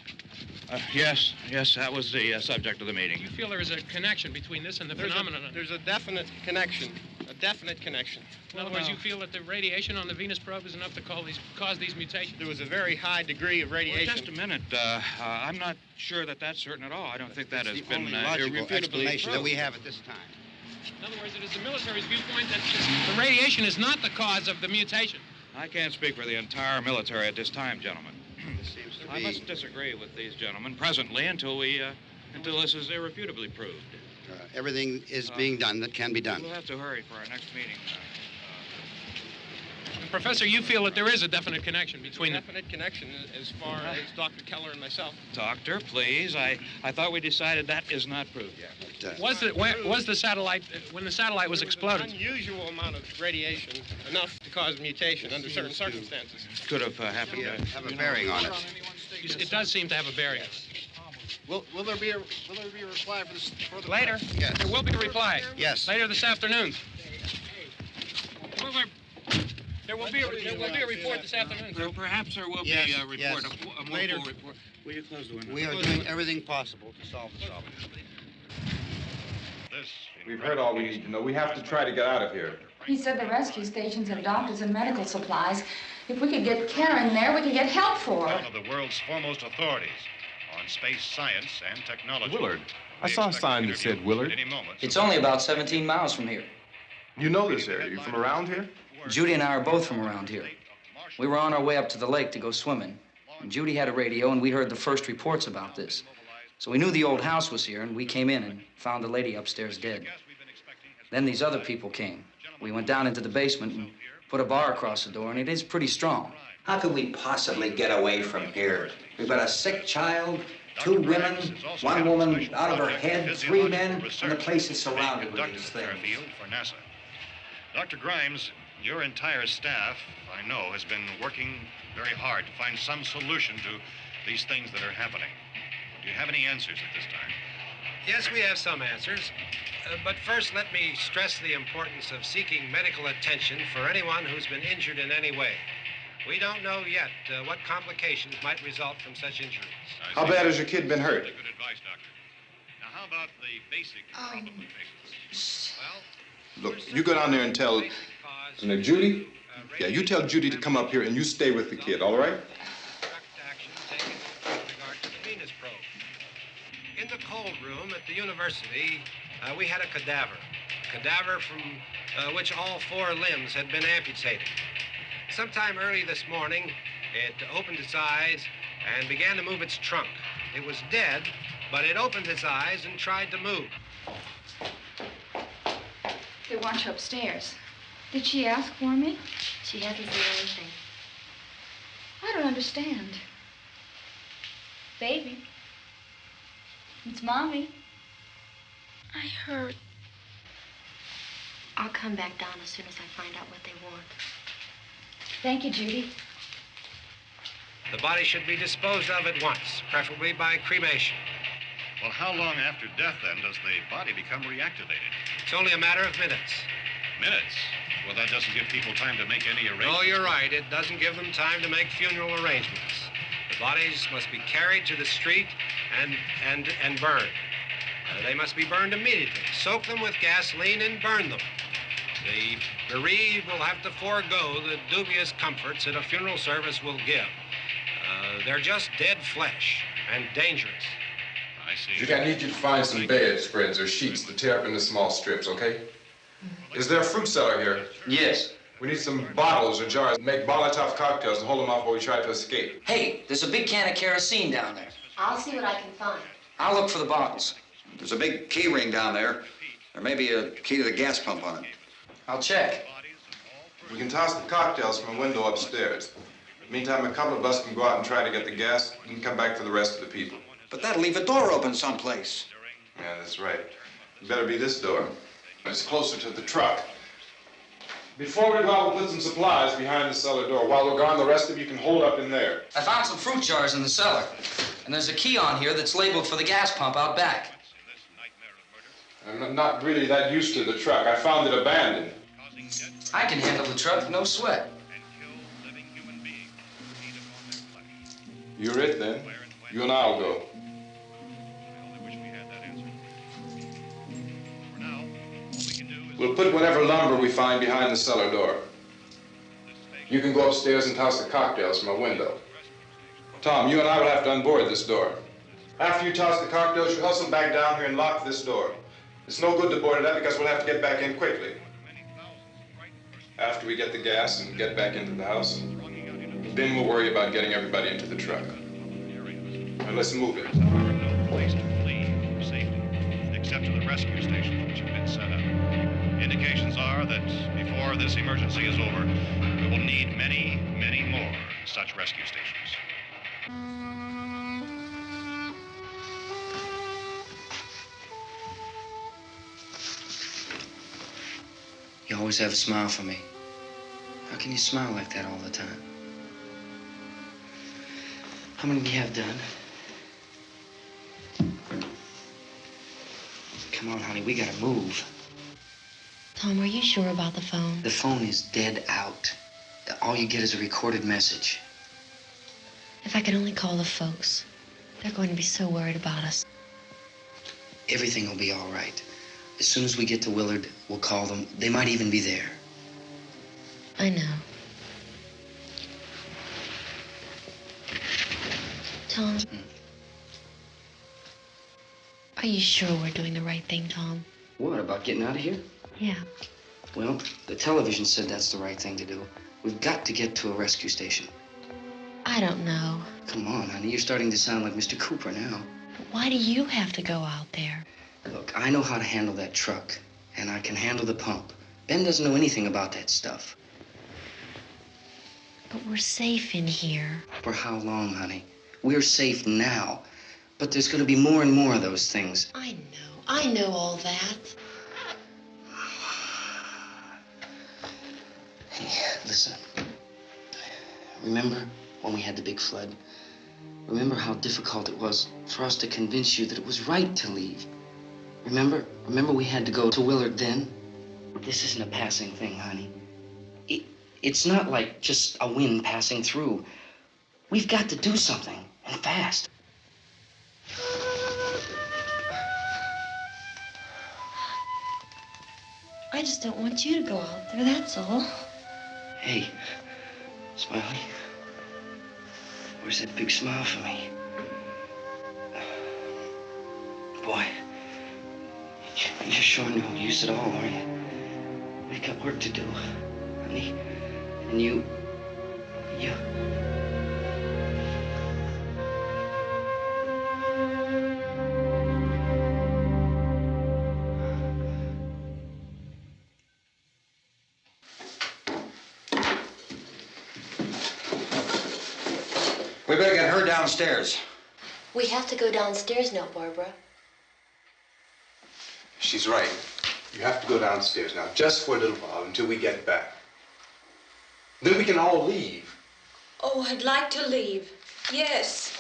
Yes, that was the subject of the meeting. Do you feel there is a connection between this and the phenomenon? There's a definite connection. In other words, you feel that the radiation on the Venus probe is enough to cause these mutations? There was a very high degree of radiation. Well, just a minute. I'm not sure that that's certain at all. I don't think that has been logical explanation that we have at this time. In other words, it is the military's viewpoint that the radiation is not the cause of the mutation. I can't speak for the entire military at this time, gentlemen. This seems to be... I must disagree with these gentlemen presently until this is irrefutably proved. everything is being done that can be done. We'll have to hurry for our next meeting. Professor, you feel that there is a definite connection between them? Definite connection as far as Dr. Keller and myself. Doctor, please. I thought we decided that is not proved yet. But, was the satellite, when the satellite was exploded? An unusual amount of radiation, enough to cause mutation under certain circumstances. Could have happened. Have a bearing on it. It does seem to have a bearing. Will there be a reply for the later? Yes. There will be a reply. Yes. Later this afternoon. There will be a report this afternoon. Perhaps there will be a report. Yes. A Later. Report. Will you close the window? We are doing everything possible to solve the problem. We've heard all we need to know. We have to try to get out of here. He said the rescue stations have doctors and medical supplies. If we could get care in there, we could get help for her. One of the world's foremost authorities on space science and technology. Willard. I saw a sign that said Willard. It's only about 17 miles from here. You know this area. You from around here? Judy and I are both from around here. We were on our way up to the lake to go swimming. And Judy had a radio, and we heard the first reports about this. So we knew the old house was here, and we came in and found the lady upstairs dead. Then these other people came. We went down into the basement and put a bar across the door, and it is pretty strong. How could we possibly get away from here? We've got a sick child, 2 women, 1 woman out of her head, 3 men, and the place is surrounded with these things. For NASA. Dr. Grimes, your entire staff, I know, has been working very hard to find some solution to these things that are happening. Do you have any answers at this time? Yes, we have some answers. But first, let me stress the importance of seeking medical attention for anyone who's been injured in any way. We don't know yet what complications might result from such injuries. How bad has your kid been hurt? Good advice, Doctor. Now, how about the basic problem with patients? Well, Look, you go down there and tell... Now, Judy? Yeah, you tell Judy to come up here and you stay with the kid, all right? In the cold room at the university, we had a cadaver from which all 4 limbs had been amputated. Sometime early this morning, it opened its eyes and began to move its trunk. It was dead, but it opened its eyes and tried to move. They want you upstairs. Did she ask for me? She hasn't said anything. I don't understand. Baby. It's Mommy. I heard. I'll come back down as soon as I find out what they want. Thank you, Judy. The body should be disposed of at once, preferably by cremation. Well, how long after death, then, does the body become reactivated? It's only a matter of minutes. Minutes? Well, that doesn't give people time to make any arrangements. No, you're right. It doesn't give them time to make funeral arrangements. The bodies must be carried to the street and burned. They must be burned immediately. Soak them with gasoline and burn them. The bereaved will have to forego the dubious comforts that a funeral service will give. They're just dead flesh and dangerous. I see. Judy, I need you to find some bedspreads or sheets to tear up into small strips, okay? Is there a fruit cellar here? Yes. We need some bottles or jars to make Molotov cocktails and hold them off while we try to escape. Hey, there's a big can of kerosene down there. I'll see what I can find. I'll look for the bottles. There's a big key ring down there. There may be a key to the gas pump on it. I'll check. We can toss the cocktails from a window upstairs. Meantime, a couple of us can go out and try to get the gas and come back for the rest of the people. But that'll leave a door open someplace. Yeah, that's right. It better be this door. It's closer to the truck. Before we go out, we'll put some supplies behind the cellar door. While we're gone, the rest of you can hold up in there. I found some fruit jars in the cellar. And there's a key on here that's labeled for the gas pump out back. I'm not really that used to the truck. I found it abandoned. I can handle the truck, no sweat. You're it, then. You and I'll go. We'll put whatever lumber we find behind the cellar door. You can go upstairs and toss the cocktails from a window. Tom, you and I will have to unboard this door. After you toss the cocktails, you hustle back down here and lock this door. It's no good to board it up because we'll have to get back in quickly. After we get the gas and get back into the house, then we'll worry about getting everybody into the truck. Now let's move it. No place to flee for safety, except to the rescue stations which have been set up. Indications are that before this emergency is over, we will need many, many more such rescue stations. You always have a smile for me. How can you smile like that all the time? How many do you have done? Come on, honey, we gotta move. Tom, are you sure about the phone? The phone is dead out. All you get is a recorded message. If I could only call the folks. They're going to be so worried about us. Everything will be all right. As soon as we get to Willard, we'll call them. They might even be there. I know. Tom, are you sure we're doing the right thing, Tom? What, about getting out of here? Yeah. Well, the television said that's the right thing to do. We've got to get to a rescue station. I don't know. Come on, honey, you're starting to sound like Mr. Cooper now. But why do you have to go out there? Look, I know how to handle that truck, and I can handle the pump. Ben doesn't know anything about that stuff. But we're safe in here. For how long, honey? We're safe now. But there's going to be more and more of those things. I know all that. Hey, listen. Remember when we had the big flood? Remember how difficult it was for us to convince you that it was right to leave? Remember we had to go to Willard then? This isn't a passing thing, honey. It's not like just a wind passing through. We've got to do something, and fast. I just don't want you to go out there, that's all. Hey, Smiley, where's that big smile for me? Boy, you're sure no use at all, are you? We've got work to do, honey. And you... We better get her downstairs. We have to go downstairs now, Barbara. She's right. You have to go downstairs now, just for a little while, until we get back. Then we can all leave. Oh, I'd like to leave. Yes.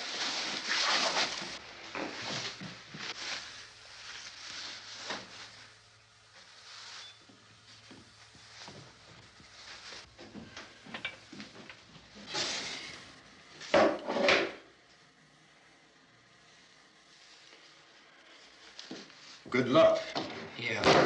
Good luck. Yeah.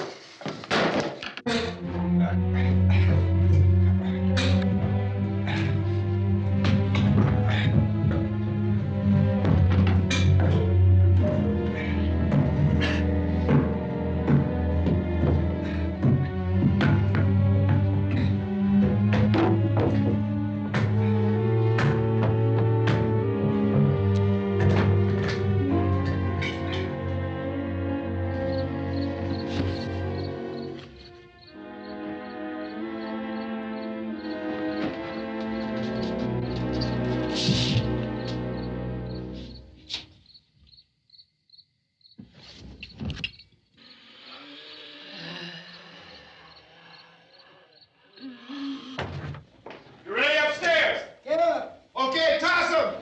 You ready upstairs? Yeah. Okay, toss him.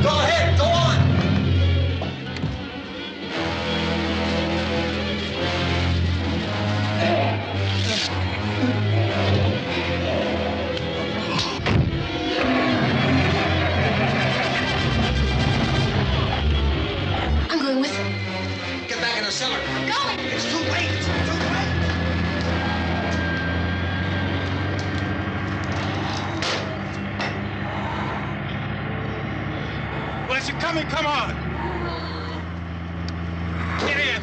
Go ahead, go on. I'm going with him. Get back in the cellar. I'm going. It's too late. It's too late. Well, as you're coming, come on. Get in.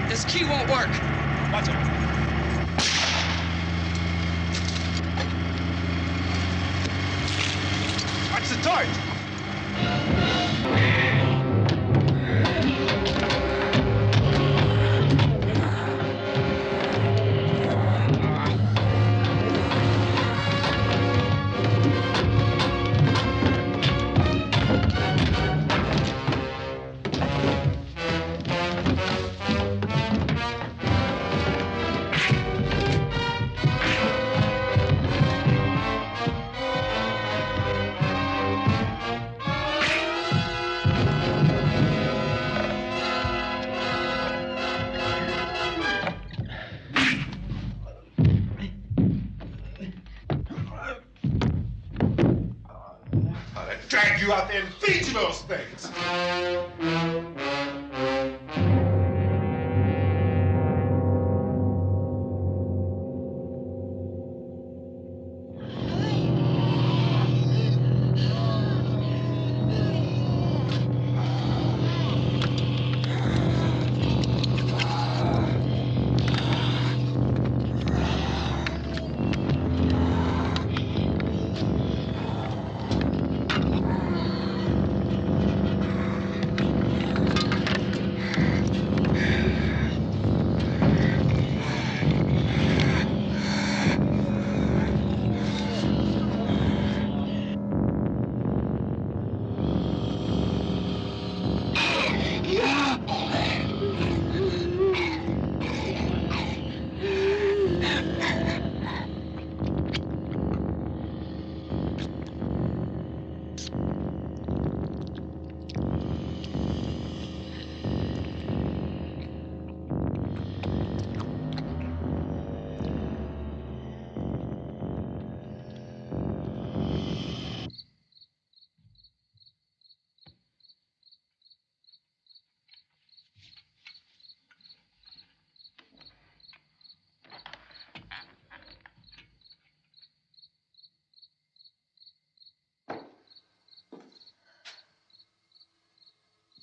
This key won't work. Watch it. Watch the torch! Drag you out there and feed you those things.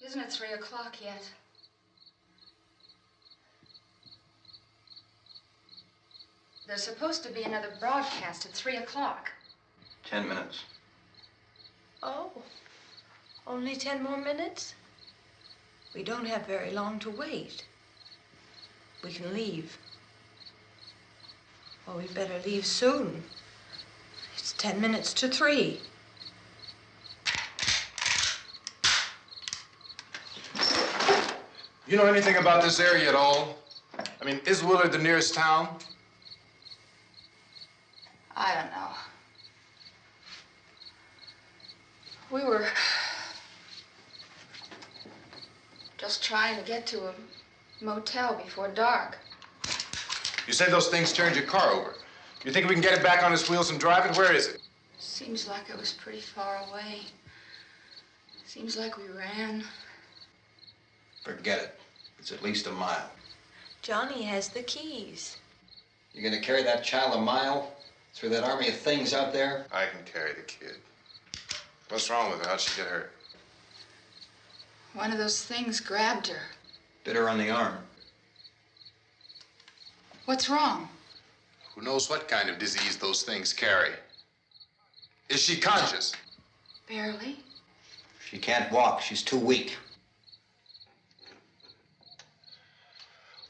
Isn't it 3 o'clock yet? There's supposed to be another broadcast at 3 o'clock. 10 minutes. Oh, only 10 more minutes? We don't have very long to wait. We can leave. Well, we'd better leave soon. It's 10 minutes to 3. You know anything about this area at all? I mean, is Willard the nearest town? I don't know. We were just trying to get to a motel before dark. You said those things turned your car over. You think we can get it back on its wheels and drive it? Where is it? Seems like it was pretty far away. Seems like we ran. Forget it. It's at least a mile. Johnny has the keys. You gonna carry that child a mile through that army of things out there? I can carry the kid. What's wrong with her? How'd she get hurt? One of those things grabbed her. Bit her on the arm. What's wrong? Who knows what kind of disease those things carry? Is she conscious? Barely. She can't walk. She's too weak.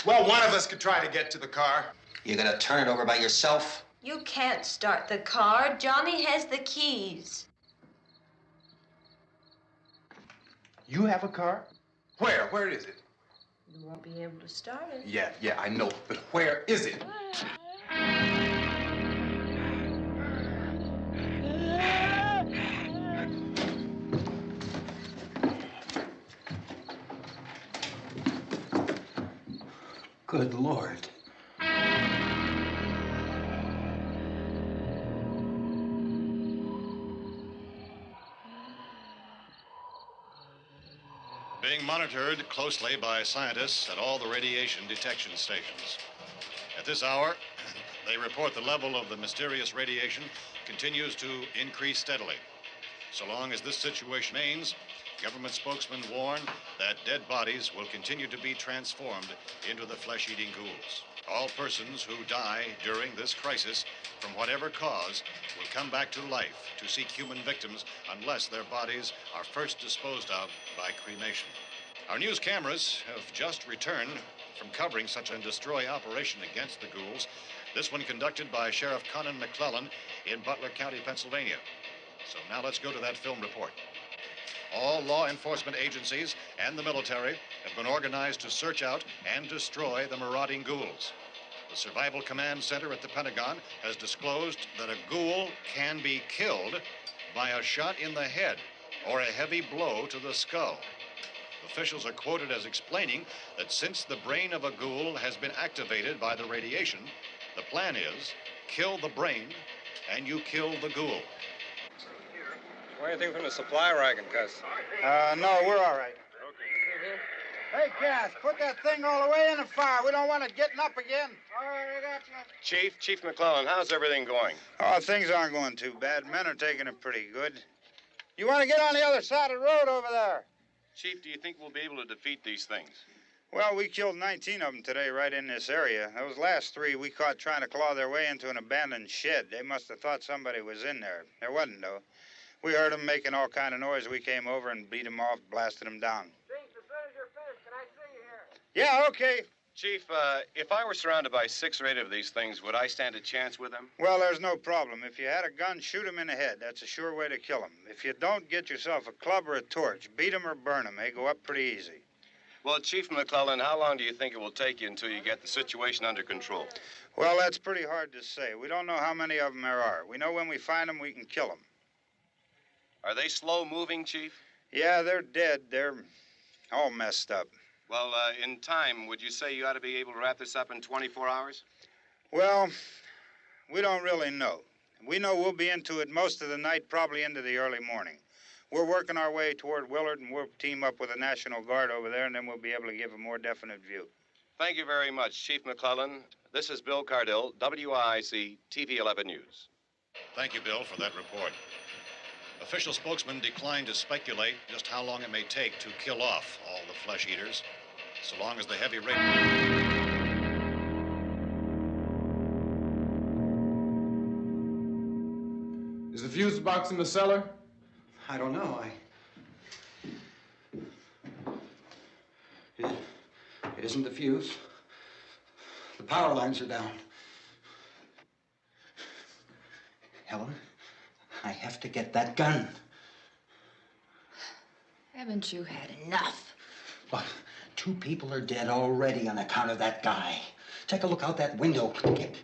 Well, one of us could try to get to the car. You gonna turn it over by yourself? You can't start the car. Johnny has the keys. You have a car? Where? Where is it? You won't be able to start it. Yeah, I know. But where is it? Good Lord. Being monitored closely by scientists at all the radiation detection stations. At this hour, they report the level of the mysterious radiation continues to increase steadily. So long as this situation remains, government spokesmen warn that dead bodies will continue to be transformed into the flesh-eating ghouls. All persons who die during this crisis, from whatever cause, will come back to life to seek human victims unless their bodies are first disposed of by cremation. Our news cameras have just returned from covering such a destroy operation against the ghouls, this one conducted by Sheriff Conan McClellan in Butler County, Pennsylvania. So now let's go to that film report. All law enforcement agencies and the military have been organized to search out and destroy the marauding ghouls. The Survival Command Center at the Pentagon has disclosed that a ghoul can be killed by a shot in the head or a heavy blow to the skull. Officials are quoted as explaining that since the brain of a ghoul has been activated by the radiation, the plan is kill the brain and you kill the ghoul. Want anything from the supply wagon, Cuz? No, we're all right. Hey, Cass, put that thing all the way in the fire. We don't want it getting up again. All right, I got you. Chief McClellan, how's everything going? Oh, things aren't going too bad. Men are taking it pretty good. You want to get on the other side of the road over there? Chief, do you think we'll be able to defeat these things? Well, we killed 19 of them today right in this area. Those last 3 we caught trying to claw their way into an abandoned shed. They must have thought somebody was in there. There wasn't, though. We heard them making all kind of noise. We came over and beat them off, blasted them down. Chief, as soon as you're finished, can I see you here? Yeah, okay. Chief, if I were surrounded by 6 or 8 of these things, would I stand a chance with them? Well, there's no problem. If you had a gun, shoot him in the head. That's a sure way to kill him. If you don't, get yourself a club or a torch. Beat him or burn him. They go up pretty easy. Well, Chief McClellan, how long do you think it will take you until you get the situation under control? Well, that's pretty hard to say. We don't know how many of them there are. We know when we find them, we can kill them. Are they slow-moving, Chief? Yeah, they're dead. They're all messed up. Well, in time, would you say you ought to be able to wrap this up in 24 hours? Well, we don't really know. We know we'll be into it most of the night, probably into the early morning. We're working our way toward Willard, and we'll team up with the National Guard over there, and then we'll be able to give a more definite view. Thank you very much, Chief McClellan. This is Bill Cardill, WIC TV 11 News. Thank you, Bill, for that report. Official spokesman declined to speculate just how long it may take to kill off all the flesh eaters, so long as the heavy rain... Is the fuse box in the cellar? I don't know. It isn't the fuse. The power lines are down. Helen, I have to get that gun. Haven't you had enough? Look, 2 people are dead already on account of that guy. Take a look out that window. Get...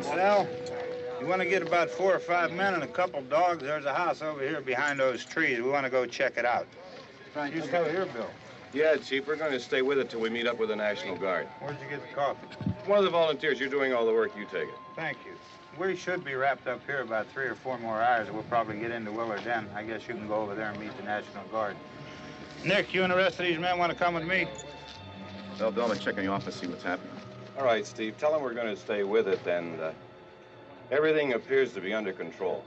Sal, you want to get about 4 or 5 men and a couple dogs? There's a house over here behind those trees. We want to go check it out. You still here, Bill? Yeah, Chief, we're going to stay with it till we meet up with the National Guard. Where'd you get the coffee? One of the volunteers. You're doing all the work. You take it. Thank you. We should be wrapped up here about 3 or 4 more hours. We'll probably get into Willard then. I guess you can go over there and meet the National Guard. Nick, you and the rest of these men want to come with me? Well, Bill, I'm check in the office, see what's happening. All right, Steve. Tell them we're going to stay with it, and everything appears to be under control.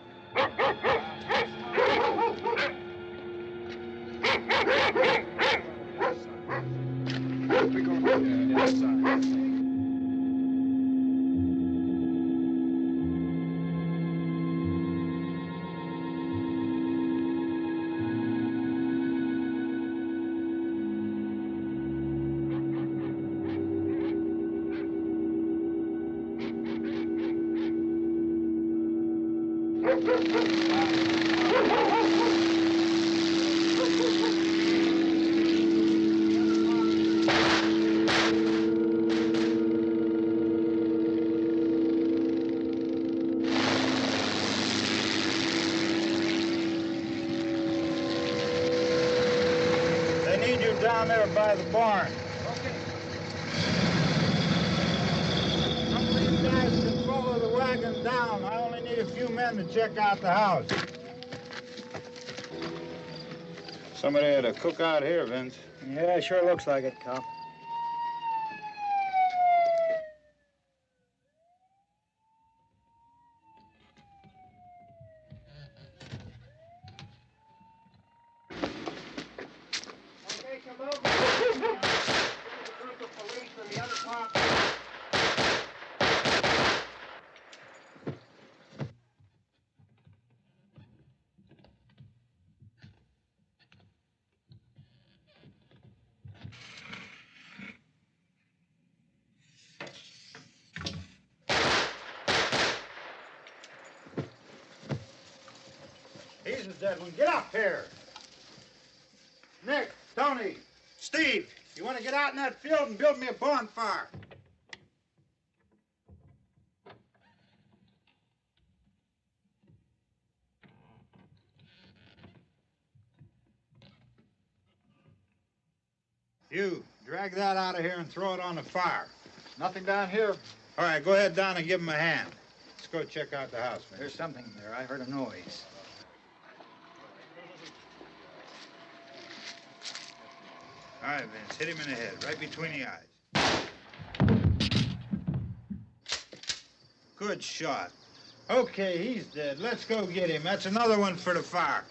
They need you down there by the barn. Okay. Some of these guys can follow the wagon down. I only need a few men to check out the house. Somebody had a cookout here, Vince. Yeah, sure looks like it, Cop. Okay, come over. There's a group of police and the other cops. He's the dead one. Get up here. Nick, Tony, Steve, you want to get out in that field and build me a bonfire? You, drag that out of here and throw it on the fire. Nothing down here. All right, go ahead down and give him a hand. Let's go check out the house, man. There's something there. I heard a noise. All right, Vince, hit him in the head, right between the eyes. Good shot. Okay, he's dead. Let's go get him. That's another one for the fire.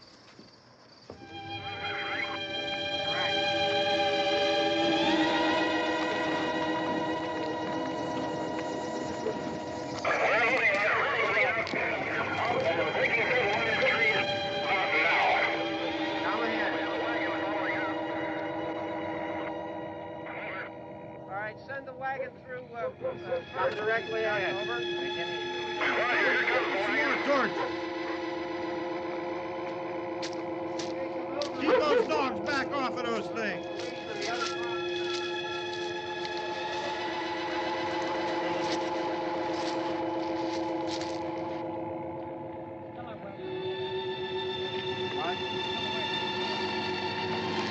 Send the wagon through, stop directly ahead. Over. Some more torches. Keep those dogs back off of those things.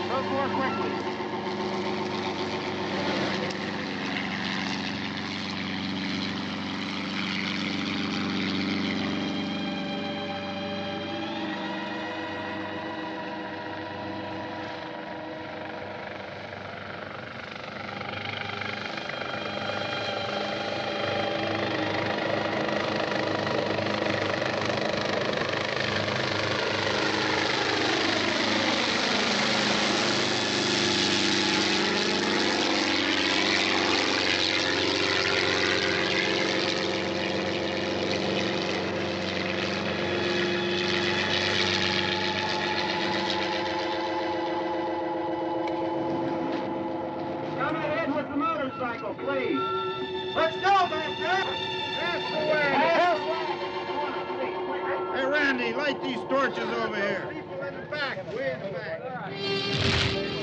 Move more quickly. Please. Let's go back there. That's the way. Hey, Randy, light these torches over here. People in the back, way in the back.